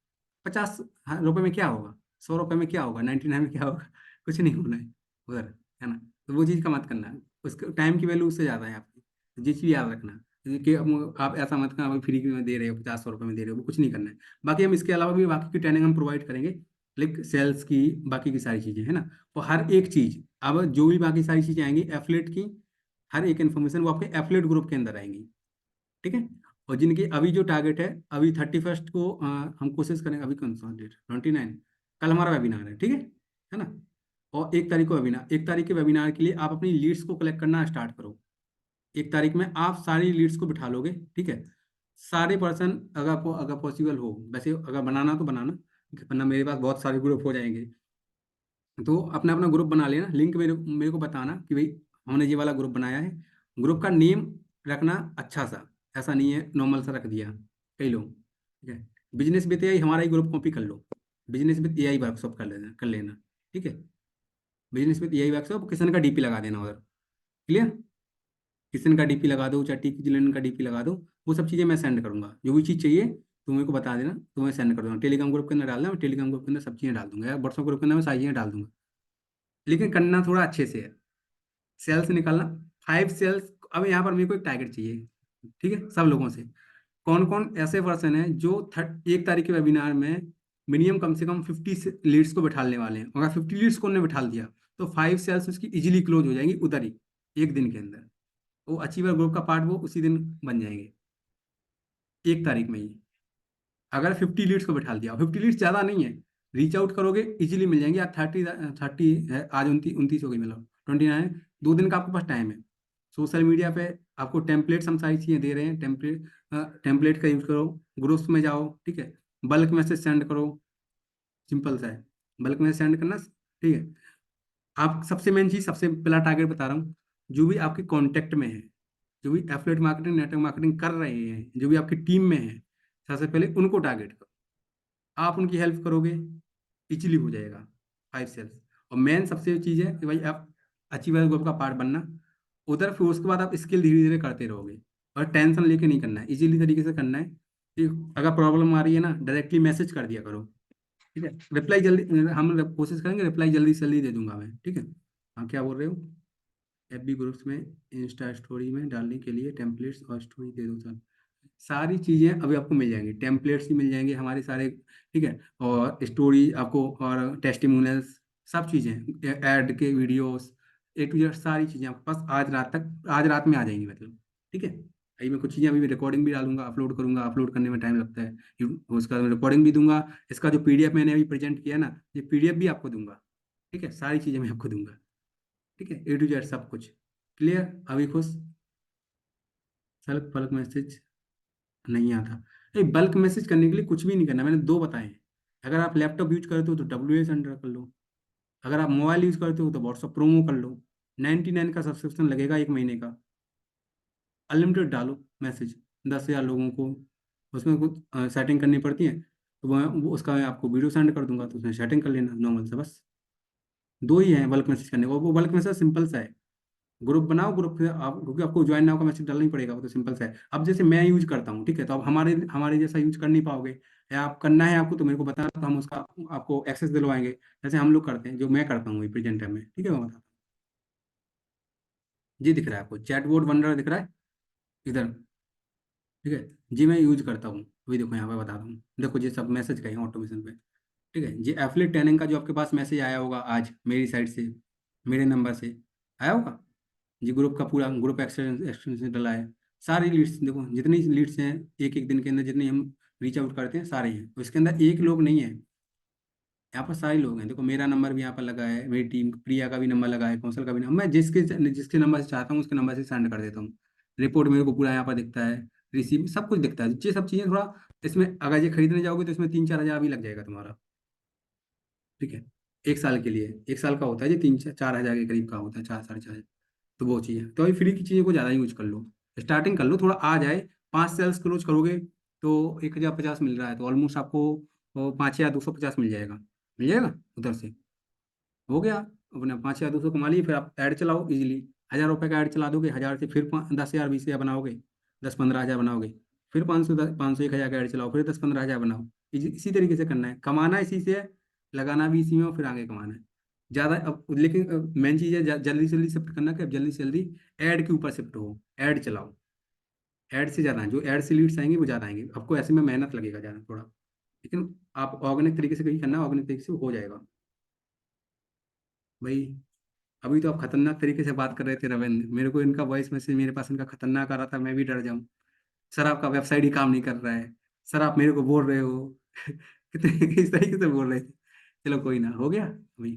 50 रुपए में क्या होगा? 100 रुपए में क्या होगा? 99 में क्या होगा? कुछ नहीं होना है उधर, है ना? तो वो चीज़ का मत करना है। उसके टाइम की वैल्यू उससे ज़्यादा है आपकी। तो ये चीज़ याद रखना, कि आप ऐसा मत करना अभी फ्री में दे रहे हो, 50 100 रुपए में दे रहे हो, वो कुछ नहीं करना है। बाकी हम इसके अलावा भी बाकी की ट्रेनिंग हम प्रोवाइड करेंगे, लाइक सेल्स की, बाकी की सारी चीज़ें, है ना? तो हर एक चीज़, अब जो भी बाकी सारी चीज़ें आएंगी एफलेट की, हर एक इन्फॉर्मेशन वो आपके एफलेट ग्रुप के अंदर आएंगी। ठीक है। और जिनकी अभी जो टारगेट है, अभी 31 को हम कोशिश करेंगे, अभी कौन सा डेट, 29, कल हमारा वेबिनार है ना? और 1 तारीख को वेबिनार, 1 तारीख के वेबिनार के लिए आप अपनी लीड्स को कलेक्ट करना स्टार्ट करो। 1 तारीख में आप सारी लीड्स को बिठा लोगे, ठीक है? सारे पर्सन, अगर पॉसिबल हो, वैसे अगर बनाना तो बनाना, वरना मेरे पास बहुत सारे ग्रुप हो जाएंगे। तो अपना अपना ग्रुप बना लेना, लिंक मेरे मेरे को बताना कि भाई हमने ये वाला ग्रुप बनाया है। ग्रुप का नेम रखना अच्छा सा, ऐसा नहीं है नॉर्मल सा रख दिया कई लोग। ठीक है, बिजनेस विद एआई हमारा ही ग्रुप कॉपी कर लो, बिजनेस विद एआई वर्कशॉप कर लेना। ठीक है, बिजनेस विद एआई वर्कशॉप, किसन का डीपी लगा देना उधर। क्लियर? किसन का डीपी लगा दो, चाहे टी जिलन का डीपी लगा दो। वो सब चीज़ें मैं सेंड करूंगा, जो भी चीज़ चाहिए तो मेरे को बता देना, तो मैं सेंड कर दूंगा। टेलीग्राम ग्रुप के अंदर डालना, मैं टेलीग्राम ग्रुप के अंदर सब चीज़ें डाल दूंगा, या व्हाट्सएप ग्रुप के अंदर मैं सारी चीज़ें डाल दूंगा। लेकिन करना थोड़ा अच्छे से है। सेल्स निकालना, 5 सेल्स। अब यहाँ पर मेरे को एक टारगेट चाहिए, ठीक है, सब लोगों से। कौन कौन ऐसे पर्सन है जो 1 तारीख के वेबिनार में मिनिमम कम से कम 50 लीड्स को बिठाने वाले हैं? अगर 50 लीड्स को उन्होंने बिठा दिया तो 5 सेल्स उसकी इजीली क्लोज हो जाएंगी उधर ही, एक दिन के अंदर। वो अचीवर ग्रुप का पार्ट वो उसी दिन बन जाएंगे, 1 तारीख में ही। अगर 50 लीड्स को बिठा दिया, 50 लीड्स ज़्यादा नहीं है, रीच आउट करोगे इजीली मिल जाएंगे। आज 30 है, आज 29 हो गई, मतलब 29, 2 दिन का आपके पास टाइम है। सोशल मीडिया पे आपको टेम्पलेट्स हम सारी चीज़ें दे रहे हैं, टेम्पलेट का यूज करो, ग्रुप्स में जाओ, ठीक है, बल्क मैसेज सेंड करो, सिंपल सा है, बल्क मैसेज सेंड करना। ठीक है, आप सबसे मेन चीज़, सबसे पहला टारगेट बता रहा हूँ, जो भी आपके कॉन्टेक्ट में है, जो भी एफिलिएट मार्केटिंग, नेटवर्क मार्केटिंग कर रहे हैं, जो भी आपकी टीम में है, सबसे पहले उनको टारगेट करो। आप उनकी हेल्प करोगे, इजीली हो जाएगा 5 सेल्स। और मेन सबसे चीज़ है कि भाई आप अचीवर ग्रुप का पार्ट बनना उधर, फिर उसके बाद आप स्किल धीरे धीरे करते रहोगे। और टेंशन लेके नहीं करना है, इजीली तरीके से करना है। कि अगर प्रॉब्लम आ रही है ना, डायरेक्टली मैसेज कर दिया करो। ठीक है, रिप्लाई जल्दी, हम कोशिश करेंगे रिप्लाई जल्दी से जल्दी दे दूंगा मैं। ठीक है, हाँ, क्या बोल रहे हो? एफबी ग्रुप्स में, इंस्टा स्टोरी में डालने के लिए टेम्पलेट्स और स्टोरी दे दो सर। सारी चीज़ें अभी आपको मिल जाएंगी, टेम्पलेट्स भी मिल जाएंगे हमारे सारे। ठीक है, और स्टोरी आपको, और टेस्टिमोनियल्स, सब चीज़ें, ऐड के वीडियोस, A to Z सारी चीज़ें आपके पास आज रात तक, आज रात में आ जाएंगी मतलब। ठीक है, अभी मैं कुछ चीज़ें अभी रिकॉर्डिंग भी डालूंगा, अपलोड करूंगा, अपलोड करने में टाइम लगता है, उसका रिकॉर्डिंग भी दूंगा। इसका जो पीडीएफ मैंने अभी प्रेजेंट किया ना, ये पीडीएफ भी आपको दूंगा। ठीक है, सारी चीज़ें मैं आपको दूंगा। ठीक है, A to Z सब कुछ क्लियर। अभी खुश? सेल्फ बल्क मैसेज नहीं आता? ये बल्क मैसेज करने के लिए कुछ भी नहीं करना, मैंने दो बताए हैं। अगर आप लैपटॉप यूज करते हो तो WA सेंटर कर लो, अगर आप मोबाइल यूज करते हो तो व्हाट्सअप प्रोमो कर लो। 99 का सब्सक्रिप्शन लगेगा 1 महीने का, अनलिमिटेड डालो मैसेज, 10,000 लोगों को। उसमें कुछ सेटिंग करनी पड़ती है, तो उसका मैं आपको वीडियो सेंड कर दूंगा, तो उसमें सेटिंग कर लेना नॉर्मल से, बस। दो ही है बल्क मैसेज करने को, वो बल्क मैसेज सिंपल सा है। ग्रुप बनाओ, ग्रुप पे आप, क्योंकि आपको ज्वाइन नाउ का मैसेज डालना ही पड़ेगा, वो तो सिंपल सा है। अब जैसे मैं यूज करता हूँ, ठीक है, तो आप हमारे हमारे जैसा यूज कर नहीं पाओगे, या आप करना है आपको तो मेरे को बताना, तो हम उसका आपको एक्सेस दिलवाएंगे, जैसे हम लोग करते हैं, जो मैं करता हूँ प्रेजेंट टाइम में। ठीक है, मैं बताता जी दिख रहा है आपको, चैट बोर्ड वनडर दिख रहा है इधर। ठीक है, जी मैं यूज करता हूँ, अभी देखो यहाँ पे बता दूँ, देखो ये सब मैसेज गए हैं ऑटोमेशन पे। ठीक है, ये एफिलिएट ट्रेनिंग का जो आपके पास मैसेज आया होगा आज मेरी साइड से, मेरे नंबर से आया होगा, जी ग्रुप का पूरा ग्रुप एक्सटेंशन डला है। सारी लीड्स देखो, जितनी लीड्स हैं एक एक दिन के अंदर, जितनी हम रीच आउट करते हैं सारे हैं, तो इसके अंदर एक लोग नहीं है, यहाँ पर सारे लोग हैं। देखो मेरा नंबर भी यहाँ पर लगा है, मेरी टीम प्रिया का भी नंबर लगा है, कौशल का भी नंबर, मैं जिसके जिसके नंबर से चाहता हूँ उसके नंबर से सेंड कर देता हूँ। रिपोर्ट मेरे को पूरा यहाँ पर दिखता है, रिसीव सब कुछ दिखता है, ये सब चीज़ें थोड़ा इसमें, अगर ये खरीदने जाओगे तो इसमें 3-4 हज़ार भी लग जाएगा तुम्हारा। ठीक है, एक साल के लिए, एक साल का होता है, ये 3-4 हज़ार के करीब का होता है, 4-4.5 हज़ार। तो वो चीज़ है, तो अभी फ्री की चीज़ों को ज़्यादा यूज कर लो, स्टार्टिंग कर लो, थोड़ा आ जाए। 5 सेल्स क्लोज करोगे तो 1,050 मिल रहा है, तो ऑलमोस्ट आपको 5,250 मिल जाएगा, मिल जाएगा उधर से। हो गया, अपने 5,200 कमा लिए, फिर आप ऐड चलाओ इजीली। 1,000 रुपये का ऐड चला दोगे, 1,000 से फिर 10,000 20,000 बनाओगे, 10-15 हज़ार बनाओगे, फिर 500 500 1,000 का ऐड चलाओ, फिर 10-15 हज़ार बनाओ। इसी तरीके से करना है, कमाना इसी से है, लगाना भी इसी में, और फिर आगे कमाना है ज़्यादा। अब लेकिन मेन चीज़ है जल्दी से जल्दी शिफ्ट करना, कि अब जल्दी से जल्दी ऐड के ऊपर शिफ्ट हो, ऐड चलाओ। ऐड से ज़्यादा जो ऐड से लीड्स आएंगे वो ज़्यादा आएंगे, आपको ऐसे में मेहनत लगेगा ज़्यादा थोड़ा, लेकिन आप ऑर्गेनिक तरीके से कहीं करना, ऑर्गेनिक तरीके से हो जाएगा भाई। अभी तो आप खतरनाक तरीके से बात कर रहे थे रविंद्र, मेरे को इनका वॉइस मैसेज मेरे पास इनका खतरनाक आ रहा था, मैं भी डर जाऊं। सर आपका वेबसाइट ही काम नहीं कर रहा है, सर आप मेरे को बोल रहे हो। कितने इस तरीके से बोल रहे थे। चलो कोई ना, हो गया अभी।